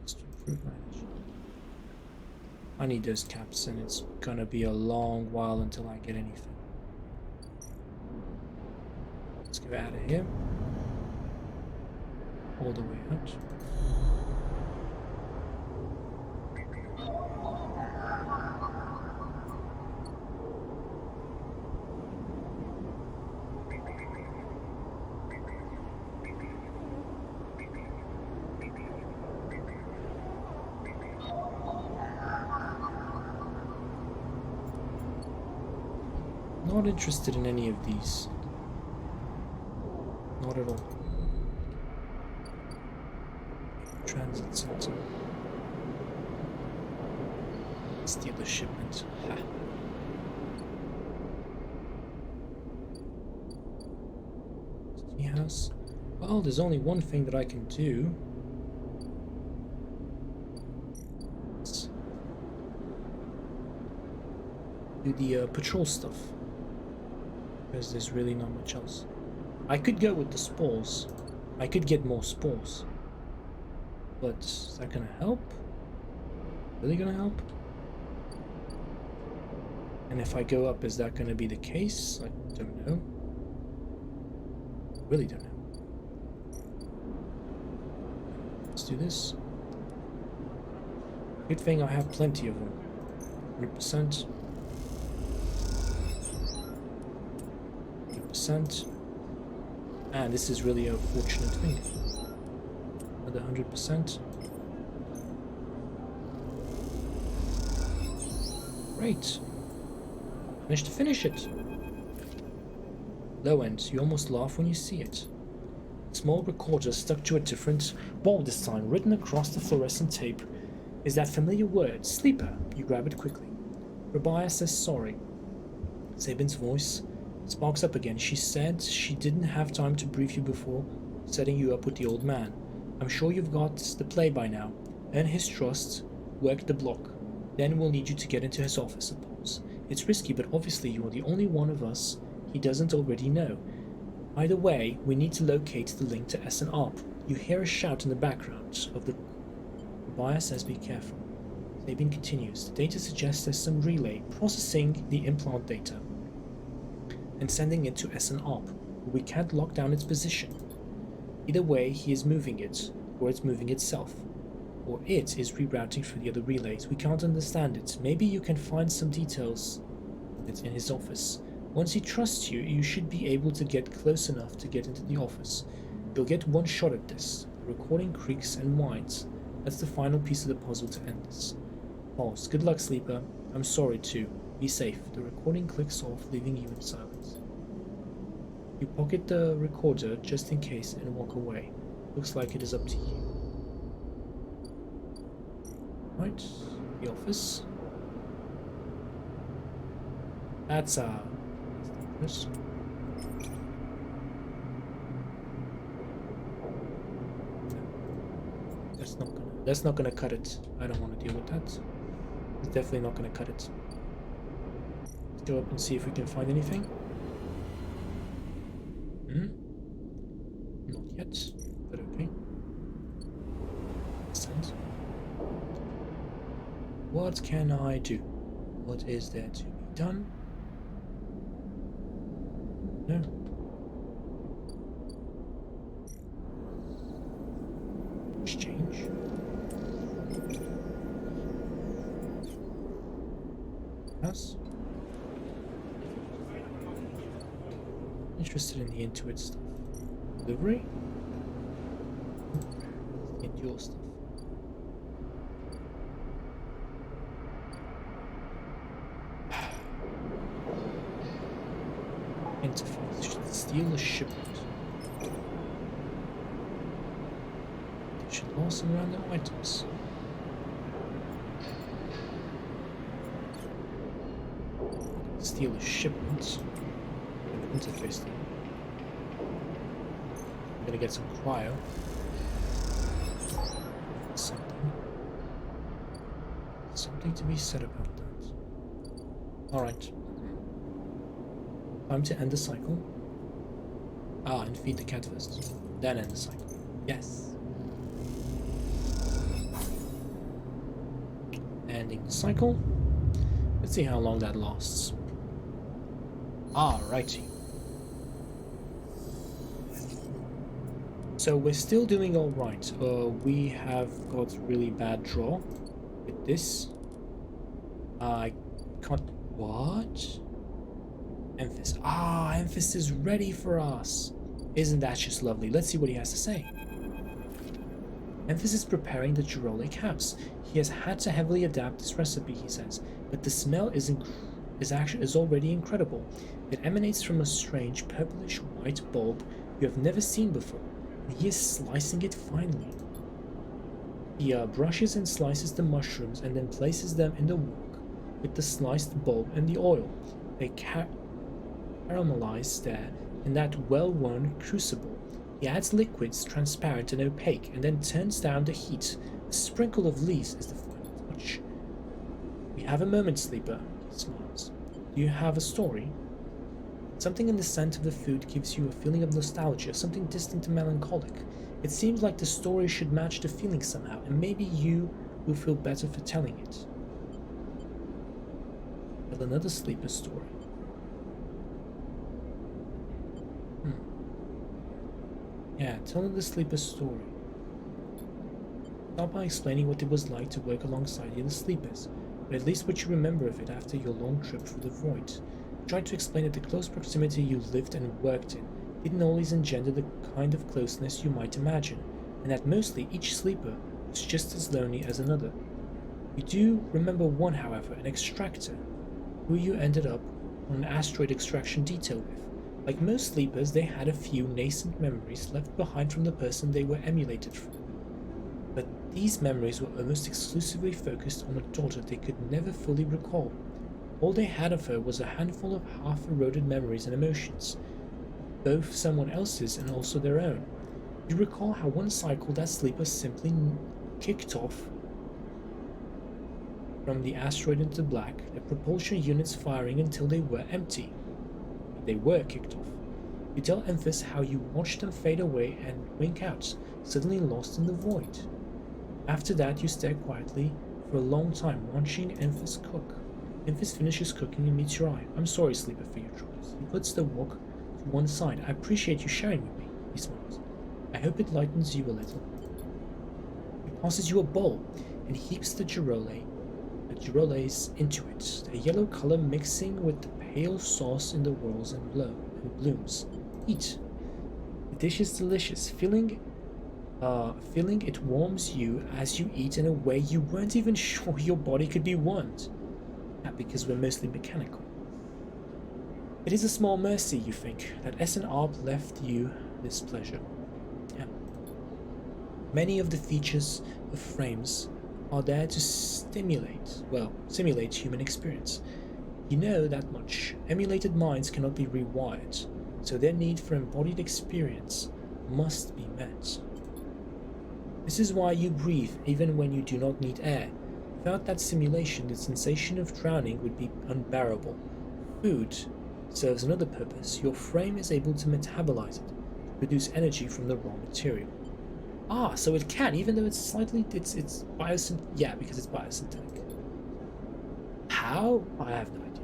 Just to improve my energy. I need those caps, and it's gonna be a long while until I get anything. Let's go out of here. All the way out. Not interested in any of these. Not at all. Transit center. Steal the shipment. Ha. Tea house. Well, there's only one thing that I can do. Let's do the patrol stuff. Because there's really not much else. I could go with the spores. I could get more spores. But is that gonna help? Really gonna help? And if I go up, is that gonna be the case? I don't know. Really don't know. Let's do this. Good thing I have plenty of them. 100%. 100%. And this is really a fortunate thing. Another 100%. Great. Managed to finish it. Low end, you almost laugh when you see it. Small recorder stuck to a different bold sign written across the fluorescent tape is that familiar word, sleeper. You grab it quickly. Rabia says sorry. Sabin's voice sparks up again. She said she didn't have time to brief you before setting you up with the old man. I'm sure you've got the play by now. Earn his trust, work the block. Then we'll need you to get into his office, suppose. It's risky, but obviously you are the only one of us he doesn't already know. Either way, we need to locate the link to SNARP. You hear a shout in the background of the... Rabia says be careful. Sabin continues. The data suggests there's some relay processing the implant data and sending it to SNARP, but we can't lock down its position. Either way, he is moving it, or it's moving itself. Or it is rerouting through the other relays. We can't understand it. Maybe you can find some details of it in his office. Once he trusts you, you should be able to get close enough to get into the office. You'll get one shot at this. The recording creaks and whines. That's the final piece of the puzzle to end this. Pulse. Good luck, Sleeper. I'm sorry too. Be safe. The recording clicks off, leaving you in silence. You pocket the recorder just in case and walk away. Looks like it is up to you. Right, the office. That's dangerous. That's not gonna cut it. I don't want to deal with that. It's definitely not gonna cut it. Let's go up and see if we can find anything. Not yet, but okay. Send. What can I do? What is there to be done? No. Exchange. Yes. Interested in the Intuit stuff. Delivery? The Endure stuff. Interface. Should steal a shipment. Should lost some random items. Steal a shipment. Interface thing. I'm gonna get some cryo. Something to be said about that. Alright. Time to end the cycle. And feed the cat first. Then end the cycle. Yes. Ending the cycle. Let's see how long that lasts. Alrighty. So we're still doing alright. We have got really bad draw with this. I can't... What? Emphys. Emphys is ready for us. Isn't that just lovely? Let's see what he has to say. Emphys is preparing the Girole caps. He has had to heavily adapt this recipe, he says, but the smell is already incredible. It emanates from a strange purplish white bulb you have never seen before, and he is slicing it finely. He brushes and slices the mushrooms and then places them in the wok with the sliced bulb and the oil. They caramelize there in that well-worn crucible. He adds liquids, transparent and opaque, and then turns down the heat. A sprinkle of leaves is the final touch. We have a moment, Sleeper, he smiles. Do you have a story? Something in the scent of the food gives you a feeling of nostalgia, something distant and melancholic. It seems like the story should match the feeling somehow, and maybe you will feel better for telling it. Tell another Sleeper story. Yeah, tell another Sleeper story. Start by explaining what it was like to work alongside the other Sleepers, but at least what you remember of it after your long trip through the void. Try to explain that the close proximity you lived and worked in didn't always engender the kind of closeness you might imagine, and that mostly each Sleeper was just as lonely as another. You do remember one, however, an extractor, who you ended up on an asteroid extraction detail with. Like most Sleepers, they had a few nascent memories left behind from the person they were emulated from. But these memories were almost exclusively focused on a daughter they could never fully recall. All they had of her was a handful of half-eroded memories and emotions, both someone else's and also their own. You recall how one cycle that Sleeper simply kicked off from the asteroid into black, the propulsion units firing until they were empty. They were kicked off. You tell Emphys how you watched them fade away and wink out, suddenly lost in the void. After that, you stare quietly for a long time, watching Emphys cook. Emphys finishes cooking and meets your eye. I'm sorry, Sleeper, for your troubles. He puts the wok to one side. I appreciate you sharing with me, he smiles. I hope it lightens you a little. He passes you a bowl and heaps the Giroles into it, the yellow color mixing with the pale sauce in the whirls and blooms. Eat. The dish is delicious, feeling it warms you as you eat in a way you weren't even sure your body could be warmed. Because we're mostly mechanical. It is a small mercy, you think, that SNR left you this pleasure. Yeah. Many of the features of frames are there to simulate human experience. You know that much. Emulated minds cannot be rewired, so their need for embodied experience must be met. This is why you breathe even when you do not need air. Without that simulation, the sensation of drowning would be unbearable. Food serves another purpose. Your frame is able to metabolize it, to produce energy from the raw material. Ah, so it can, even though it's slightly, it's biosynthetic. Yeah, because it's biosynthetic. How? I have no idea.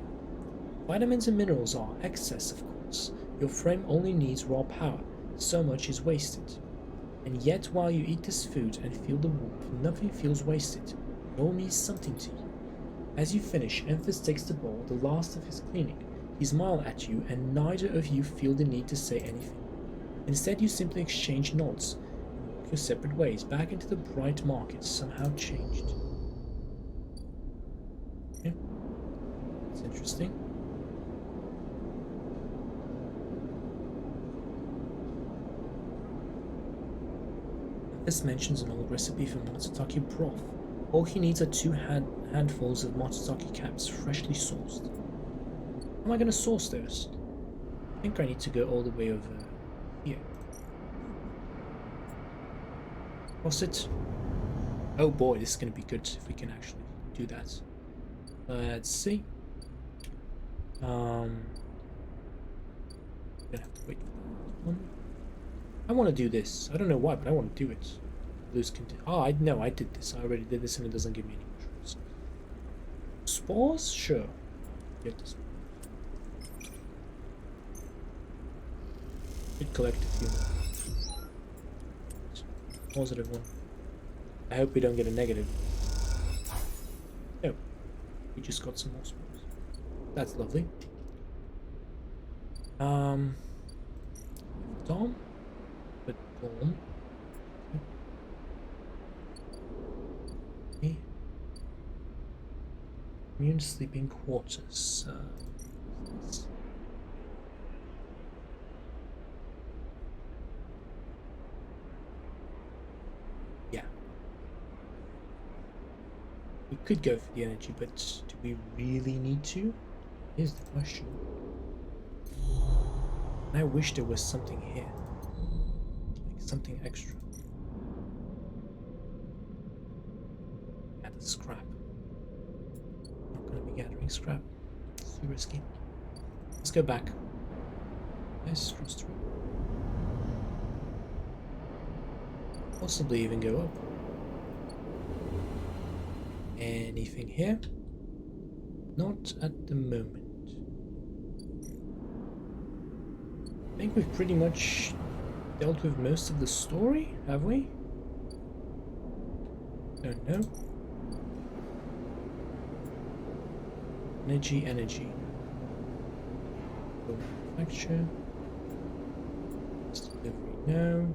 Vitamins and minerals are excess, of course. Your frame only needs raw power. So much is wasted. And yet, while you eat this food and feel the warmth, nothing feels wasted. It all means something to you. As you finish, Emphas takes the bowl, the last of his cleaning. He smiles at you, and neither of you feel the need to say anything. Instead, you simply exchange nods and walk your separate ways back into the bright market, somehow changed. Okay. That's interesting. This mentions an old recipe for matsutake broth. All he needs are two handfuls of matsutake caps, freshly sourced. How am I going to source those? I think I need to go all the way over here. What's it? Oh boy, this is going to be good if we can actually do that. Let's see. Gonna have to wait for that one. I want to do this. I don't know why, but I want to do it. Lose content. Oh, I know I did this. I already did this, and it doesn't give me any mushrooms. Spores? Sure. Get this. It collected a few more. Positive one. I hope we don't get a negative. No. We just got some more spores. That's lovely. Tom? But Tom? Okay. Immune sleeping quarters. Yeah. We could go for the energy, but do we really need to? Here's the question. I wish there was something here. Like something extra. Add a scrap. Not gonna be gathering scrap. It's too risky. Let's go back. Let's cross through. Possibly even go up. Anything here? Not at the moment. I think we've pretty much dealt with most of the story, have we? Don't know. Energy. Manufacture. Delivery now.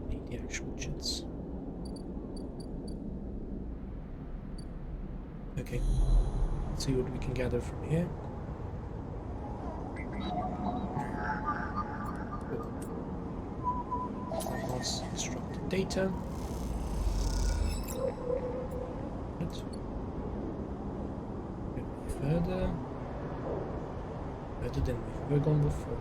Need the actual jets. Okay. Let's see what we can gather from here. Instructed data. Right. Further than we've ever gone before.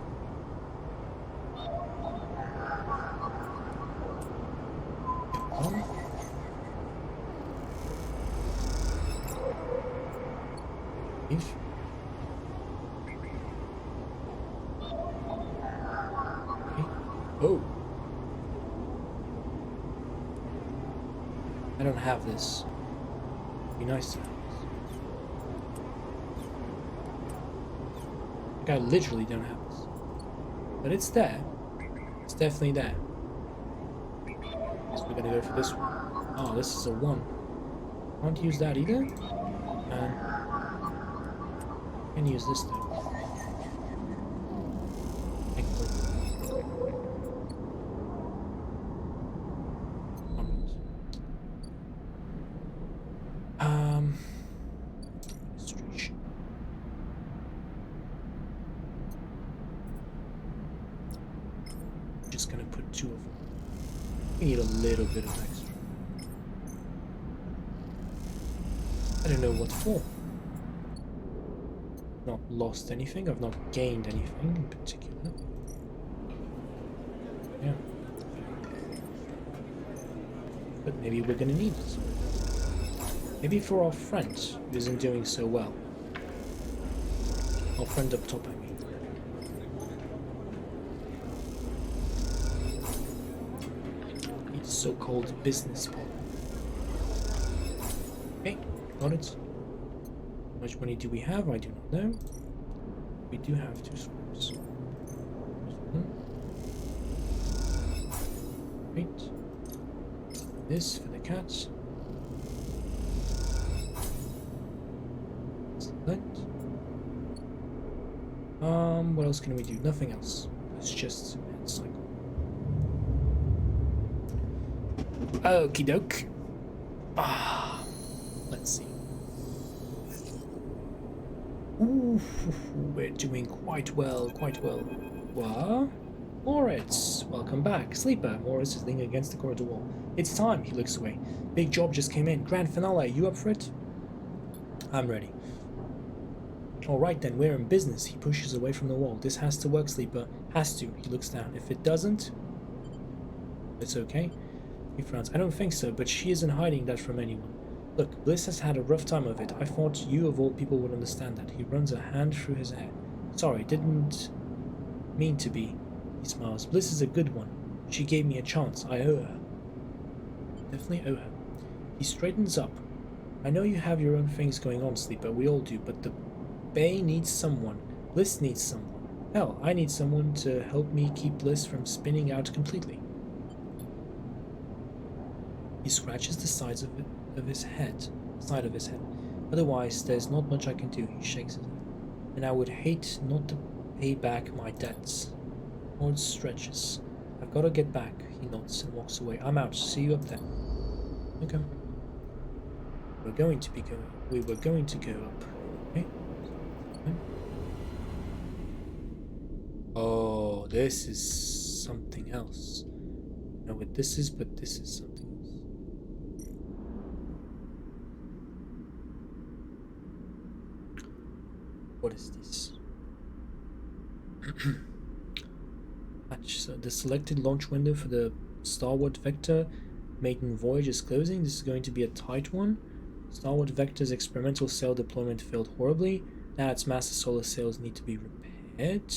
On. If. Okay. Oh. I don't have this. It'd be nice to have this. Like I literally don't have this. But it's there. It's definitely there. So we're gonna go for this one. Oh, this is a 1. Can't use that either. Can use this though. Just gonna put 2 of them. We need a little bit of extra. I don't know what for. Not lost anything, I've not gained anything in particular. Yeah. But maybe we're gonna need it. Maybe for our friend who isn't doing so well. Our friend up top, I mean. It's so-called business partner. Okay, got it. How much money do we have? I do not know. We do have 2 swords. Great. This for the cats. Excellent. What else can we do? Nothing else. It's just end cycle. Okie doke. Let's see. Ooh, we're doing quite well, quite well. What? Moritz, welcome back. Sleeper. Moritz is leaning against the corridor wall. It's time. He looks away. Big job just came in. Grand finale. You up for it? I'm ready. Alright then, we're in business. He pushes away from the wall. This has to work, Sleeper. Has to. He looks down. If it doesn't, it's okay. He frowns. I don't think so, but she isn't hiding that from anyone. Look, Bliss has had a rough time of it. I thought you of all people would understand that. He runs a hand through his hair. Sorry, didn't mean to be. He smiles. Bliss is a good one. She gave me a chance. I owe her. Definitely owe her. He straightens up. I know you have your own things going on, Sleeper. We all do, but the Bay needs someone. Bliss needs someone. Hell, I need someone to help me keep Bliss from spinning out completely. He scratches the sides of his head. Otherwise, there's not much I can do. He shakes his head. And I would hate not to pay back my debts. Lord stretches. I've got to get back. He nods and walks away. I'm out. See you up there. Okay. We were going to go up. Okay. Oh, this is something else. I know what this is, but this is something else. What is this? So the selected launch window for the Starward Vector maiden voyage is closing. This is going to be a tight one. Starward Vector's experimental sail deployment failed horribly. Now its master solar sails need to be repaired.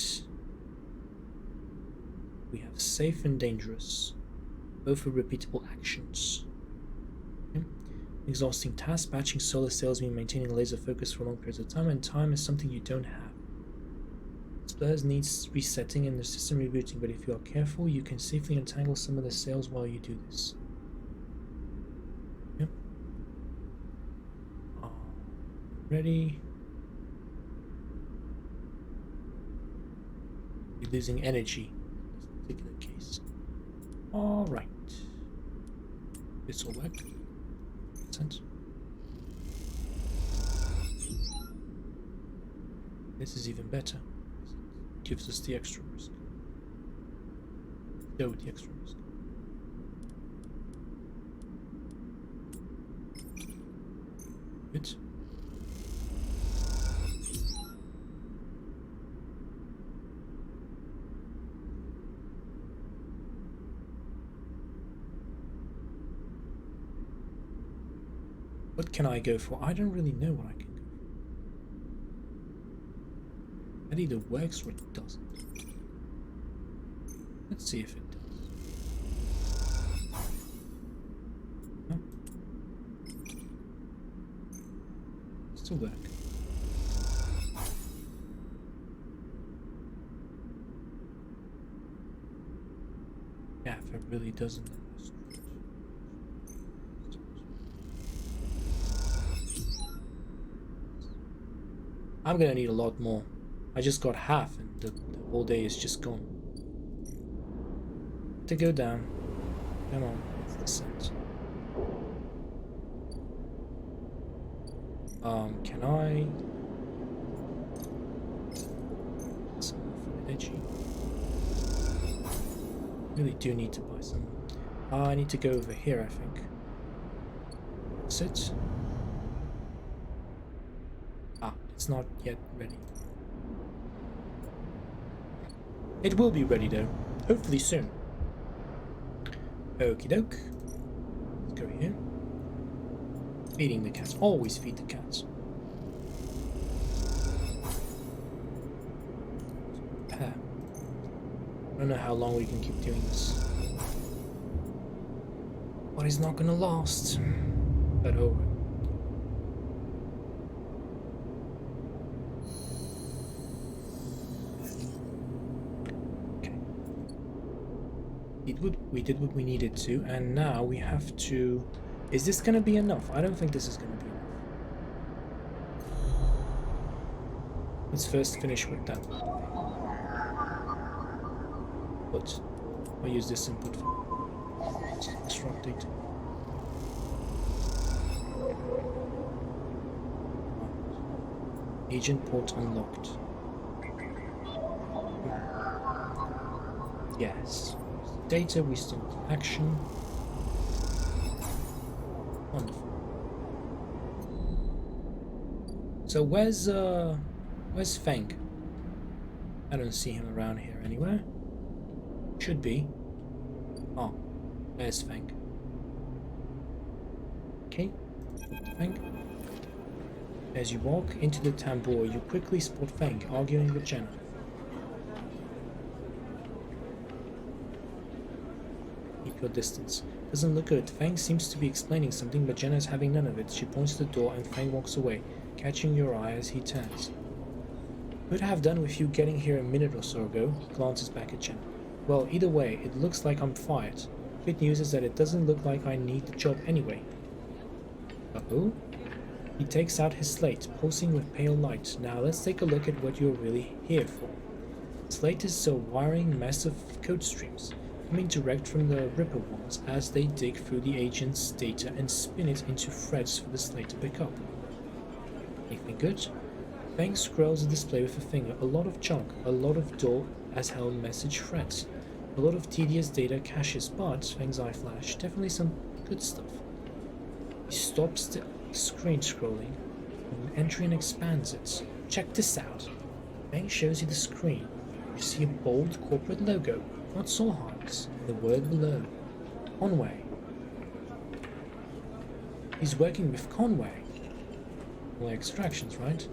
We have safe and dangerous. Both are repeatable actions. Okay. Exhausting task. Patching solar sails mean maintaining laser focus for long periods of time, and time is something you don't have. Splurs needs resetting and the system rebooting, but if you are careful, you can safely untangle some of the sails while you do this. Yep. Ready. You're losing energy in this particular case. Alright. This will work. Makes sense. This is even better. Gives us the extra risk. Go with the extra risk. Good. What can I go for? I don't really know what I can go for. It either works or it doesn't. Let's see if it does. No. Still work. Yeah, if it really doesn't, then let's do it. I'm gonna need a lot more. I just got half and the whole day is just gone. To go down. Come on, it's descent. Can I some energy? Really do need to buy some. I need to go over here, I think. That's it. Ah, it's not yet ready. It will be ready though. Hopefully soon. Okie doke. Let's go here. Feeding the cats. Always feed the cats. I don't know how long we can keep doing this. But it's not gonna last. But oh well. Okay. We did what we needed to, and now we have to... Is this gonna be enough? I don't think this is gonna be enough. Let's first finish with that. But I'll use this input for extra update. Agent port unlocked. Yes. Data, we still have action. Wonderful. So where's Feng? I don't see him around here anywhere. Should be. Oh, there's Feng. Okay, Feng. As you walk into the tambour, you quickly spot Feng arguing with Jenna. Keep your distance. Doesn't look good. Feng seems to be explaining something, but Jenna's having none of it. She points to the door and Feng walks away, catching your eye as he turns. Could have done with you getting here a minute or so ago. Glances back at Jenna. Well, either way, it looks like I'm fired. Good news is that it doesn't look like I need the job anyway. Uh-oh? He takes out his slate, pulsing with pale light. Now let's take a look at what you're really here for. The slate is a wiring mess of code streams, coming direct from the Ripper ones as they dig through the agent's data and spin it into threads for the slate to pick up. Anything good? Feng scrolls the display with a finger. A lot of junk, a lot of dull as hell message threads, a lot of tedious data caches, but Feng's eye flash, definitely some good stuff. He stops the screen scrolling, and an entry and expands it. Check this out. Feng shows you the screen. You see a bold corporate logo, not Solheim's, and the word below. Conway. He's working with Conway. All extractions, right?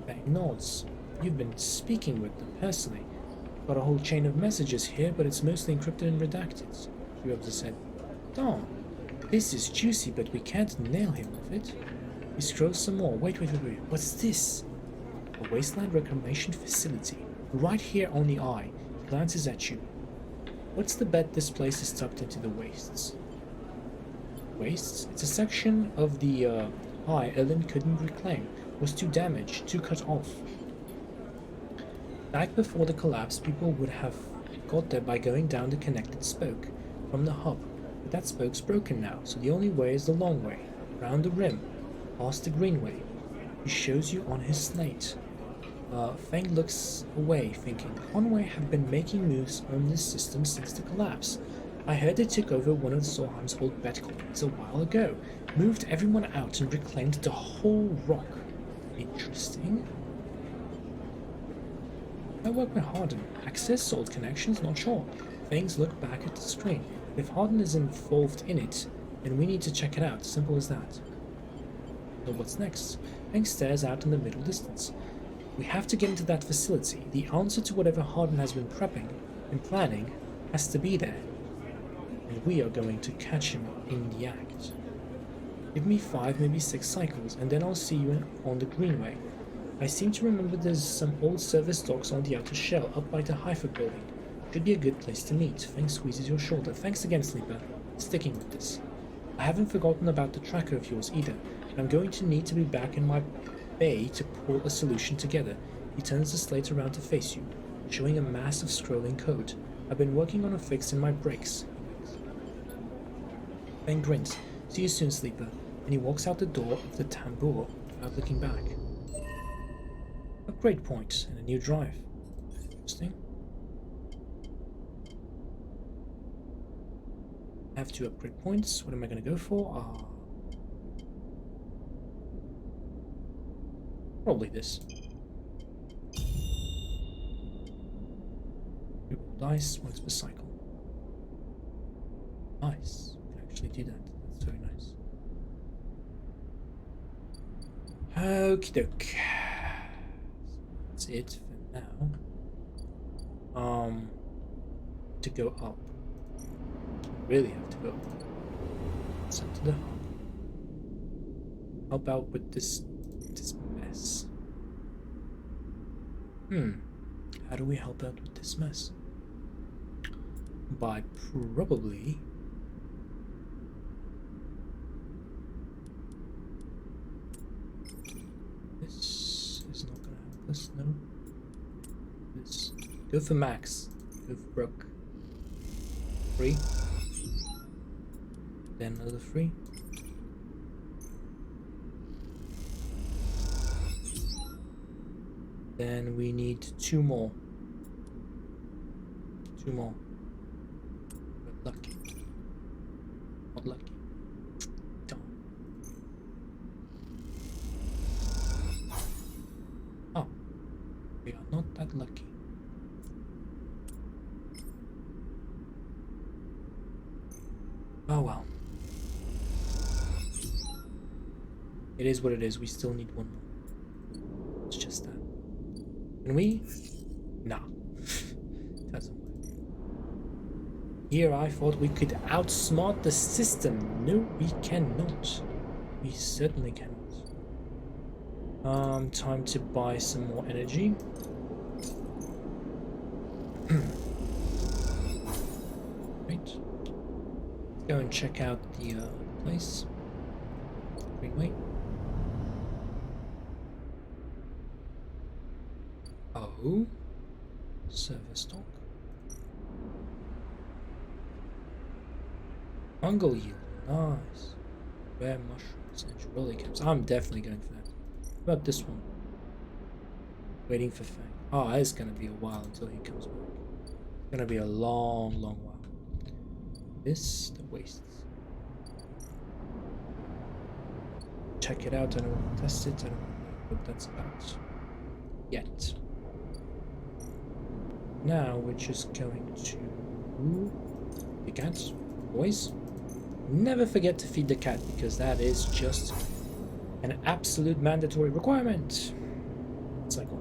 Feng nods. You've been speaking with them personally. Got a whole chain of messages here, but it's mostly encrypted and redacted. Ryobza said. Darn. This is juicy, but we can't nail him with it. He scrolls some more. Wait. What's this? A wasteland reclamation facility. Right here on the eye. He glances at you. What's the bet this place is tucked into the wastes? Wastes? It's a section of the eye Ellen couldn't reclaim. Was too damaged, too cut off. Back before the collapse, people would have got there by going down the connected spoke from the hub. But that spoke's broken now, so the only way is the long way, round the rim, past the greenway. He shows you on his slate. Feng looks away, thinking, Conway have been making moves on this system since the collapse. I heard they took over one of the Solheim's old bet colonies a while ago, moved everyone out and reclaimed the whole rock. Interesting. I work with Harden. Access, sold connections, not sure. Things look back at the screen. If Harden is involved in it, then we need to check it out. Simple as that. So what's next? Feng stares out in the middle distance. We have to get into that facility. The answer to whatever Harden has been prepping and planning has to be there. And we are going to catch him in the act. Give me 5, maybe 6 cycles, and then I'll see you on the greenway. I seem to remember there's some old service docks on the outer shell up by the Haifa building. Should be a good place to meet. Feng squeezes your shoulder. Thanks again, Sleeper. Sticking with this. I haven't forgotten about the tracker of yours either, and I'm going to need to be back in my bay to pull a solution together. He turns the slate around to face you, showing a mass of scrolling code. I've been working on a fix in my brakes. Feng grins. See you soon, Sleeper. And he walks out the door of the tambour without looking back. Upgrade point and a new drive. Interesting. I have 2 upgrade points. What am I going to go for? Probably this. Reroll dice once per cycle. Nice. We can actually do that. That's very nice. Okie doke. That's it for now. To go up. Really have to go up. Send to the hub. Help out with this mess. How do we help out with this mess? By probably this is not gonna help us, no. This go for max. Go for broke. 3. Then another 3. Then we need 2 more. 2 more. But lucky. Not lucky. Darn. Oh. We are not that lucky. Oh well. It is what it is. We still need 1 more. It's just that. Can we? Nah. Doesn't work. Here I thought we could outsmart the system. No, we cannot. We certainly cannot. Time to buy some more energy. Right. Let's go and check out the place. Greenway. Oh, service stock. Fungal yield, nice. Rare mushrooms and Juroli caps. I'm definitely going for that. What about this one? Waiting for Fang. Oh, it's gonna be a while until he comes back. It's gonna be a long, long while. This, the wastes. Check it out. I don't want to test it. I don't know what that's about yet. Now we're just going to the cats, boys. Never forget to feed the cat because that is just an absolute mandatory requirement. Cycle.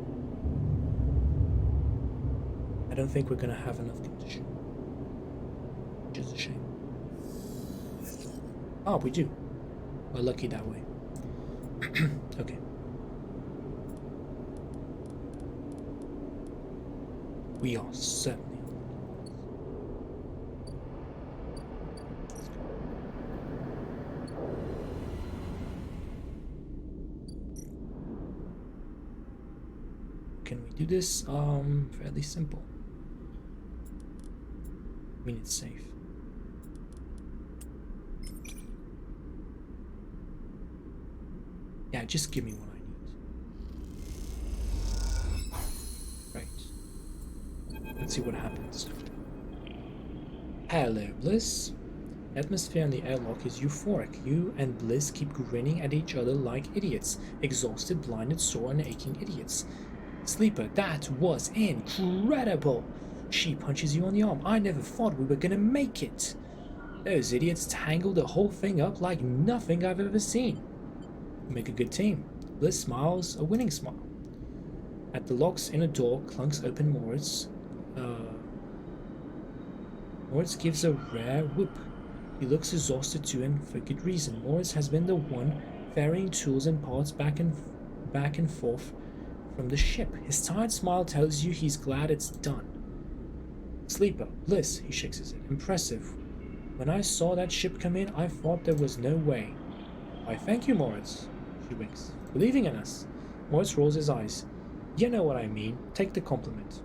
I don't think we're gonna have enough condition, which is a shame. Oh, we do. We're lucky that way. Okay. We are certainly. Can we do this? Fairly simple. I mean, it's safe. Yeah, just give me what I need. Right. Let's see what happens. Hello, Bliss. The atmosphere in the airlock is euphoric. You and Bliss keep grinning at each other like idiots. Exhausted, blinded, sore, and aching idiots. Sleeper, that was incredible! She punches you on the arm. I never thought we were gonna make it. Those idiots tangled the whole thing up like nothing I've ever seen. You make a good team. Bliss smiles a winning smile. At the lock's inner door clunks open Moritz. Moritz gives a rare whoop. He looks exhausted too, and for good reason. Moritz has been the one ferrying tools and parts back and forth from the ship. His tired smile tells you he's glad it's done. Sleeper, Bliss, he shakes his head. Impressive. When I saw that ship come in, I thought there was no way. Why, thank you, Moritz. She winks. Believing in us. Moritz rolls his eyes. You know what I mean. Take the compliment.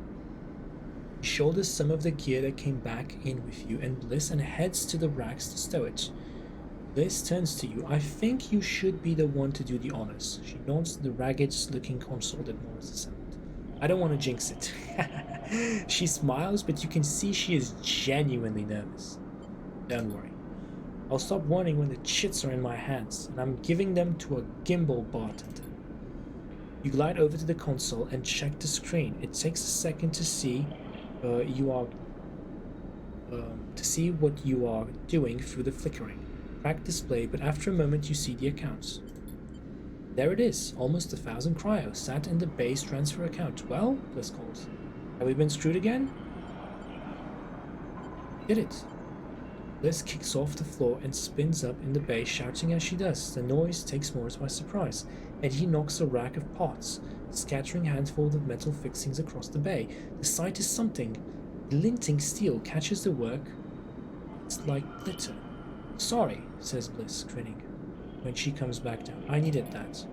He shoulders some of the gear that came back in with you and Bliss and heads to the racks to stow it. Bliss turns to you. I think you should be the one to do the honors. She nods the ragged-looking console that Moritz assembled. I don't want to jinx it. She smiles, but you can see she is genuinely nervous. Don't worry. I'll stop whining when the chits are in my hands, and I'm giving them to a gimbal bartender. You glide over to the console and check the screen. It takes a second to see what you are doing through the flickering, cracked display, but after a moment you see the accounts. There it is, almost 1,000 cryo, sat in the base transfer account. Well, Bliss calls. Have we been screwed again? Did it? Bliss kicks off the floor and spins up in the bay, shouting as she does. The noise takes Morris by surprise, and he knocks a rack of parts, scattering handfuls of metal fixings across the bay. The sight is something. Glinting steel catches the work. It's like glitter. Sorry, says Bliss, grinning. When she comes back down, I needed that.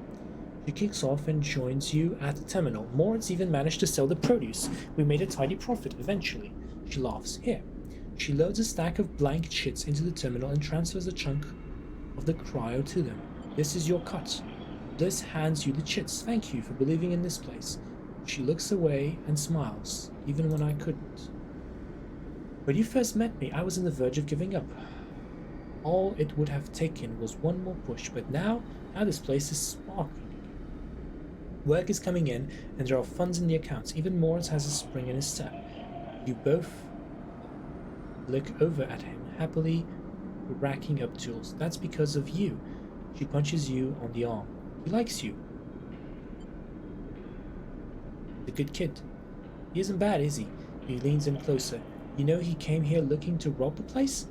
She kicks off and joins you at the terminal. Moritz even managed to sell the produce. We made a tidy profit eventually. She laughs. Here. She loads a stack of blank chits into the terminal and transfers a chunk of the cryo to them. This is your cut. Bliss hands you the chits. Thank you for believing in this place. She looks away and smiles, even when I couldn't. When you first met me, I was on the verge of giving up. All it would have taken was one more push, but now this place is sparkling. Work is coming in, and there are funds in the accounts. Even Morris has a spring in his step. You both look over at him, happily racking up tools. That's because of you. She punches you on the arm. He likes you. The good kid. He isn't bad, is he? He leans in closer. You know he came here looking to rob the place?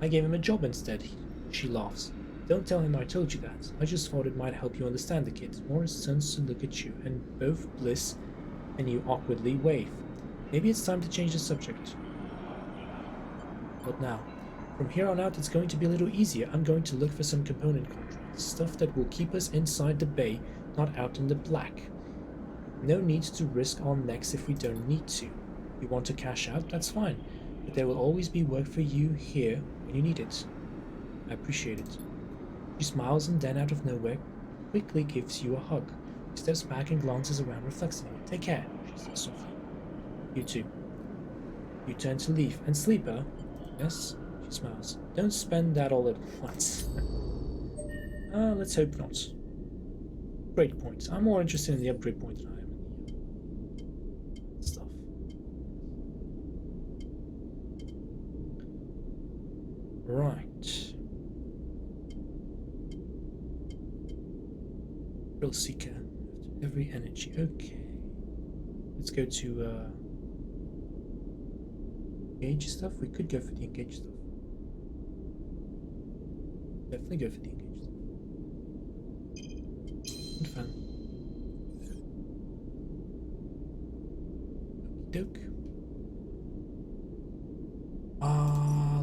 I gave him a job instead. She laughs. Don't tell him I told you that. I just thought it might help you understand the kid. Morris turns to look at you, and both Bliss and you awkwardly wave. Maybe it's time to change the subject. What now? From here on out, it's going to be a little easier. I'm going to look for some component contracts. Stuff that will keep us inside the bay, not out in the black. No need to risk our necks if we don't need to. If you want to cash out, that's fine. But there will always be work for you here when you need it. I appreciate it. She smiles and then, out of nowhere, quickly gives you a hug. She steps back and glances around reflexively. Take care, she says softly. You too. You turn to leave. And Sleeper? Yes? She smiles. Don't spend that all at once. Let's hope not. Great point. I'm more interested in the upgrade point than I am in the stuff. Right. Thrill Seeker. Every energy. Okay. Let's go to engage stuff. We could go for the engage stuff. Definitely go for the engage stuff. And fun. Doke.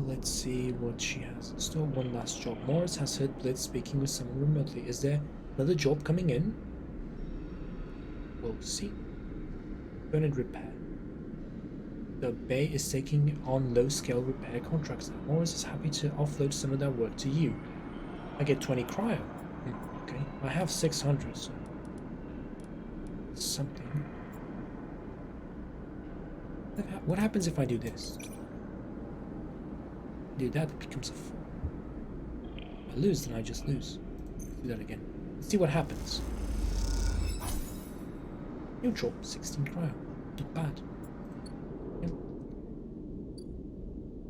Let's see what she has. Still one last job. Morris has heard Blitz speaking with someone remotely. Is there another job coming in? We'll see. Splendid repair. The bay is taking on low-scale repair contracts now. Morris is happy to offload some of that work to you. I get 20 cryo. Okay. I have 600, so something. What happens if I do this? Do that, it becomes a 4. If I lose, then I just lose. Do that again. Let's see what happens. Neutral, 16 cryo. Not bad. Yep.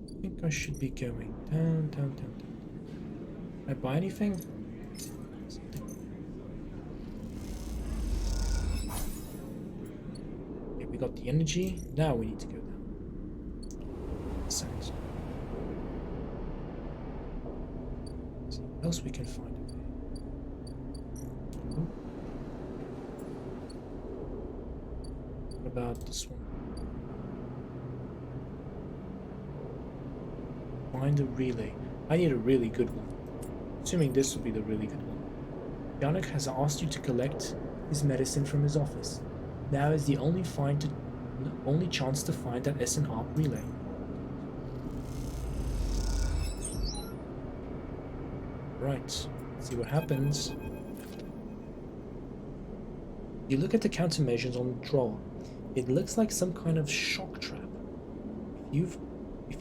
I think I should be going down. Can I buy anything? Okay, we got the energy. Now we need to go down. Sounds. See what else we can find. What about this one? Find a relay. I need a really good one. Assuming this will be the really good one. Yannick has asked you to collect his medicine from his office. Now is the only chance to find that SNR relay. Right, let's see what happens. You look at the countermeasures on the drawer. It looks like some kind of shock trap. If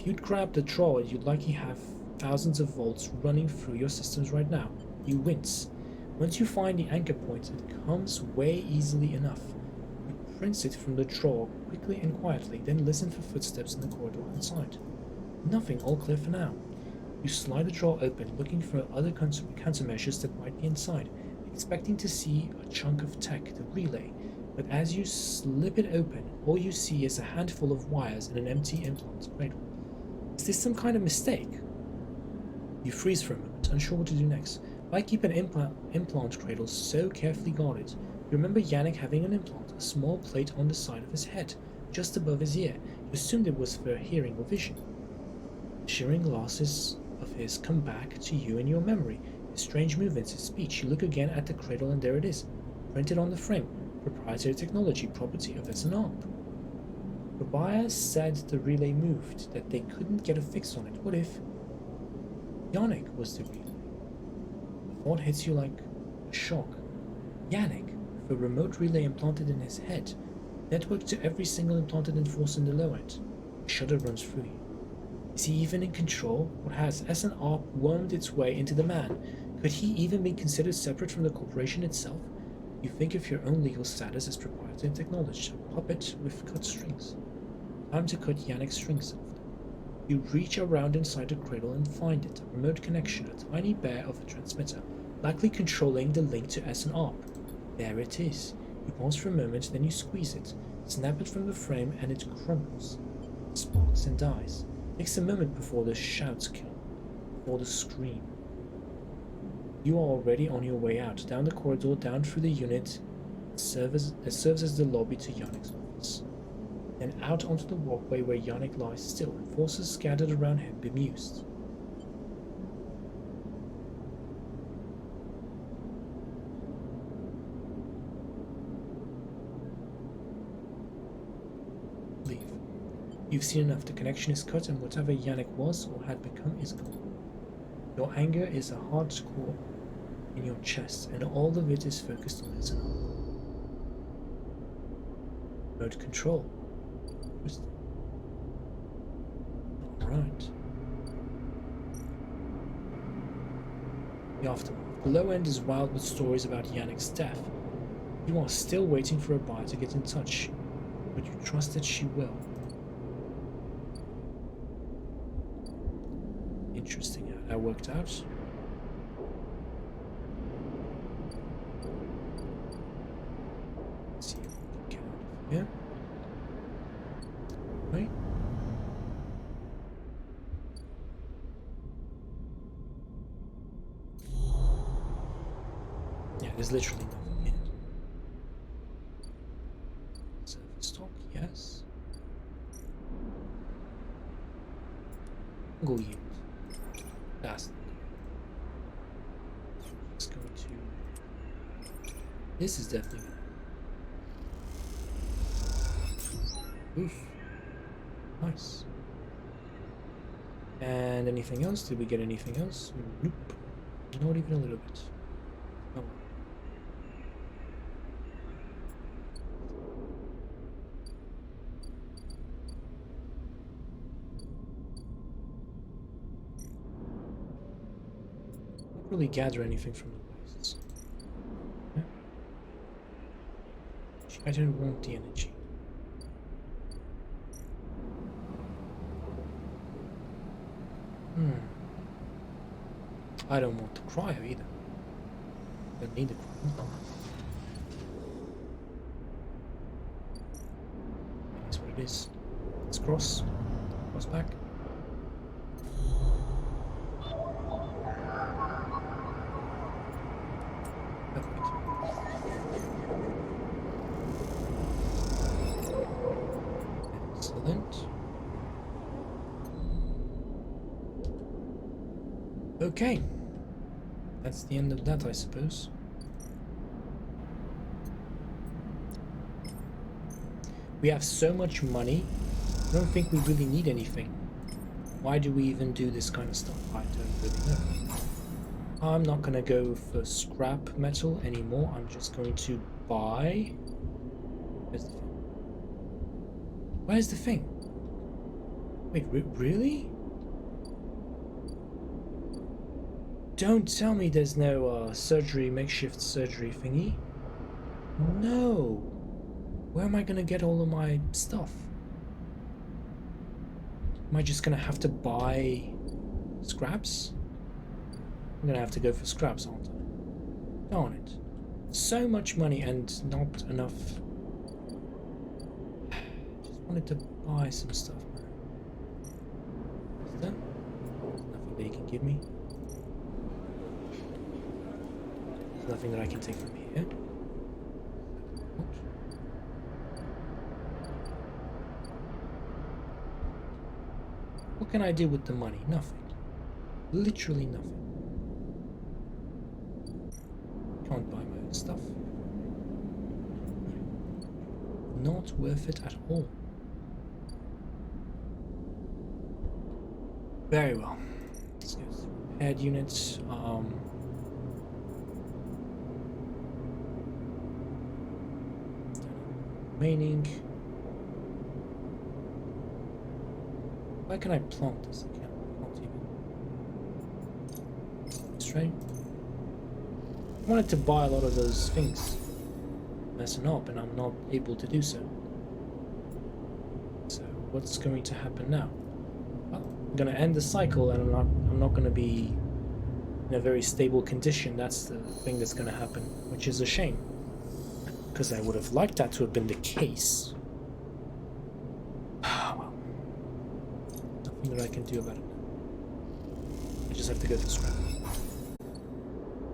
you'd grabbed the drawer, you'd likely have thousands of volts running through your systems right now. You wince. Once you find the anchor point, it comes way easily enough. You prince it from the drawer quickly and quietly, then listen for footsteps in the corridor outside. Nothing, all clear for now. You slide the drawer open, looking for other countermeasures that might be inside, expecting to see a chunk of tech, the relay, but as you slip it open, all you see is a handful of wires and an empty implant cradle. Is this some kind of mistake? You freeze for a moment, unsure what to do next. Why keep an implant cradle so carefully guarded? You remember Yannick having an implant, a small plate on the side of his head, just above his ear. You assumed it was for hearing or vision. The shimmering glasses of his come back to you in your memory. His strange movements, his speech. You look again at the cradle and there it is, printed on the frame. Proprietary technology, property of SNR. The buyer said the relay moved, that they couldn't get a fix on it. What if Yannick was the relay? The thought hits you like a shock. Yannick, with a remote relay implanted in his head, networked to every single implanted enforcer in the low end. A shudder runs through you. Is he even in control? Or has SNR wormed its way into the man? Could he even be considered separate from the corporation itself? You think of your own legal status as proprietary technology, a puppet with cut strings. Time to cut Yannick's strings off. You reach around inside the cradle and find it, a remote connection, a tiny bear of a transmitter, likely controlling the link to SNR. There it is. You pause for a moment, then you squeeze it, snap it from the frame, and it crumbles, sparks and dies. It takes a moment before the shouts come, before the scream. You are already on your way out, down the corridor, down through the unit that serves as the lobby to Yannick's office. Then out onto the walkway where Yannick lies still, forces scattered around him, bemused. Leave. You've seen enough. The connection is cut, and whatever Yannick was or had become is gone. Your anger is a hard core in your chest, and all of it is focused on his arm. Remote control. Alright. The aftermath. The low end is wild with stories about Yannick's death. You are still waiting for a buyer to get in touch, but you trust that she will. Interesting how that worked out. Let's see if we can get out of here. Right. Yeah, there's literally nothing here. Surface stock, yes. Go yield. That's just going to. This is definitely. Oof. Nice. And anything else? Did we get anything else? Nope. Not even a little bit. Oh. Not really gather anything from the wastes. Yeah. I don't want the energy. I don't want the cryo either. I don't need the cryo. That's what it is. Let's cross. Cross back. Perfect. Excellent. Okay. That's the end of that, I suppose. We have so much money, I don't think we really need anything. Why do we even do this kind of stuff? I don't really know. I'm not gonna go for scrap metal anymore. I'm just going to buy. Where's the thing? Where's the thing? Wait, really? Don't tell me there's no surgery, makeshift surgery thingy. No. Where am I gonna get all of my stuff? Am I just gonna have to buy scraps? I'm gonna have to go for scraps, aren't I? Darn it. So much money and not enough. Just wanted to buy some stuff, man. Is there? Nothing that you can give me. There's nothing that I can take from here. What? What can I do with the money? Nothing. Literally nothing. Can't buy my own stuff. Not worth it at all. Very well. Let's go to repaired units. Remaining. Why can I plant this? I can't plant even. Straight. I wanted to buy a lot of those things. Messing up, and I'm not able to do so. So what's going to happen now? Well, I'm gonna end the cycle, and I'm not gonna be in a very stable condition. That's the thing that's gonna happen, which is a shame. Because I would have liked that to have been the case. Well, nothing that I can do about it. I just have to go to scrap.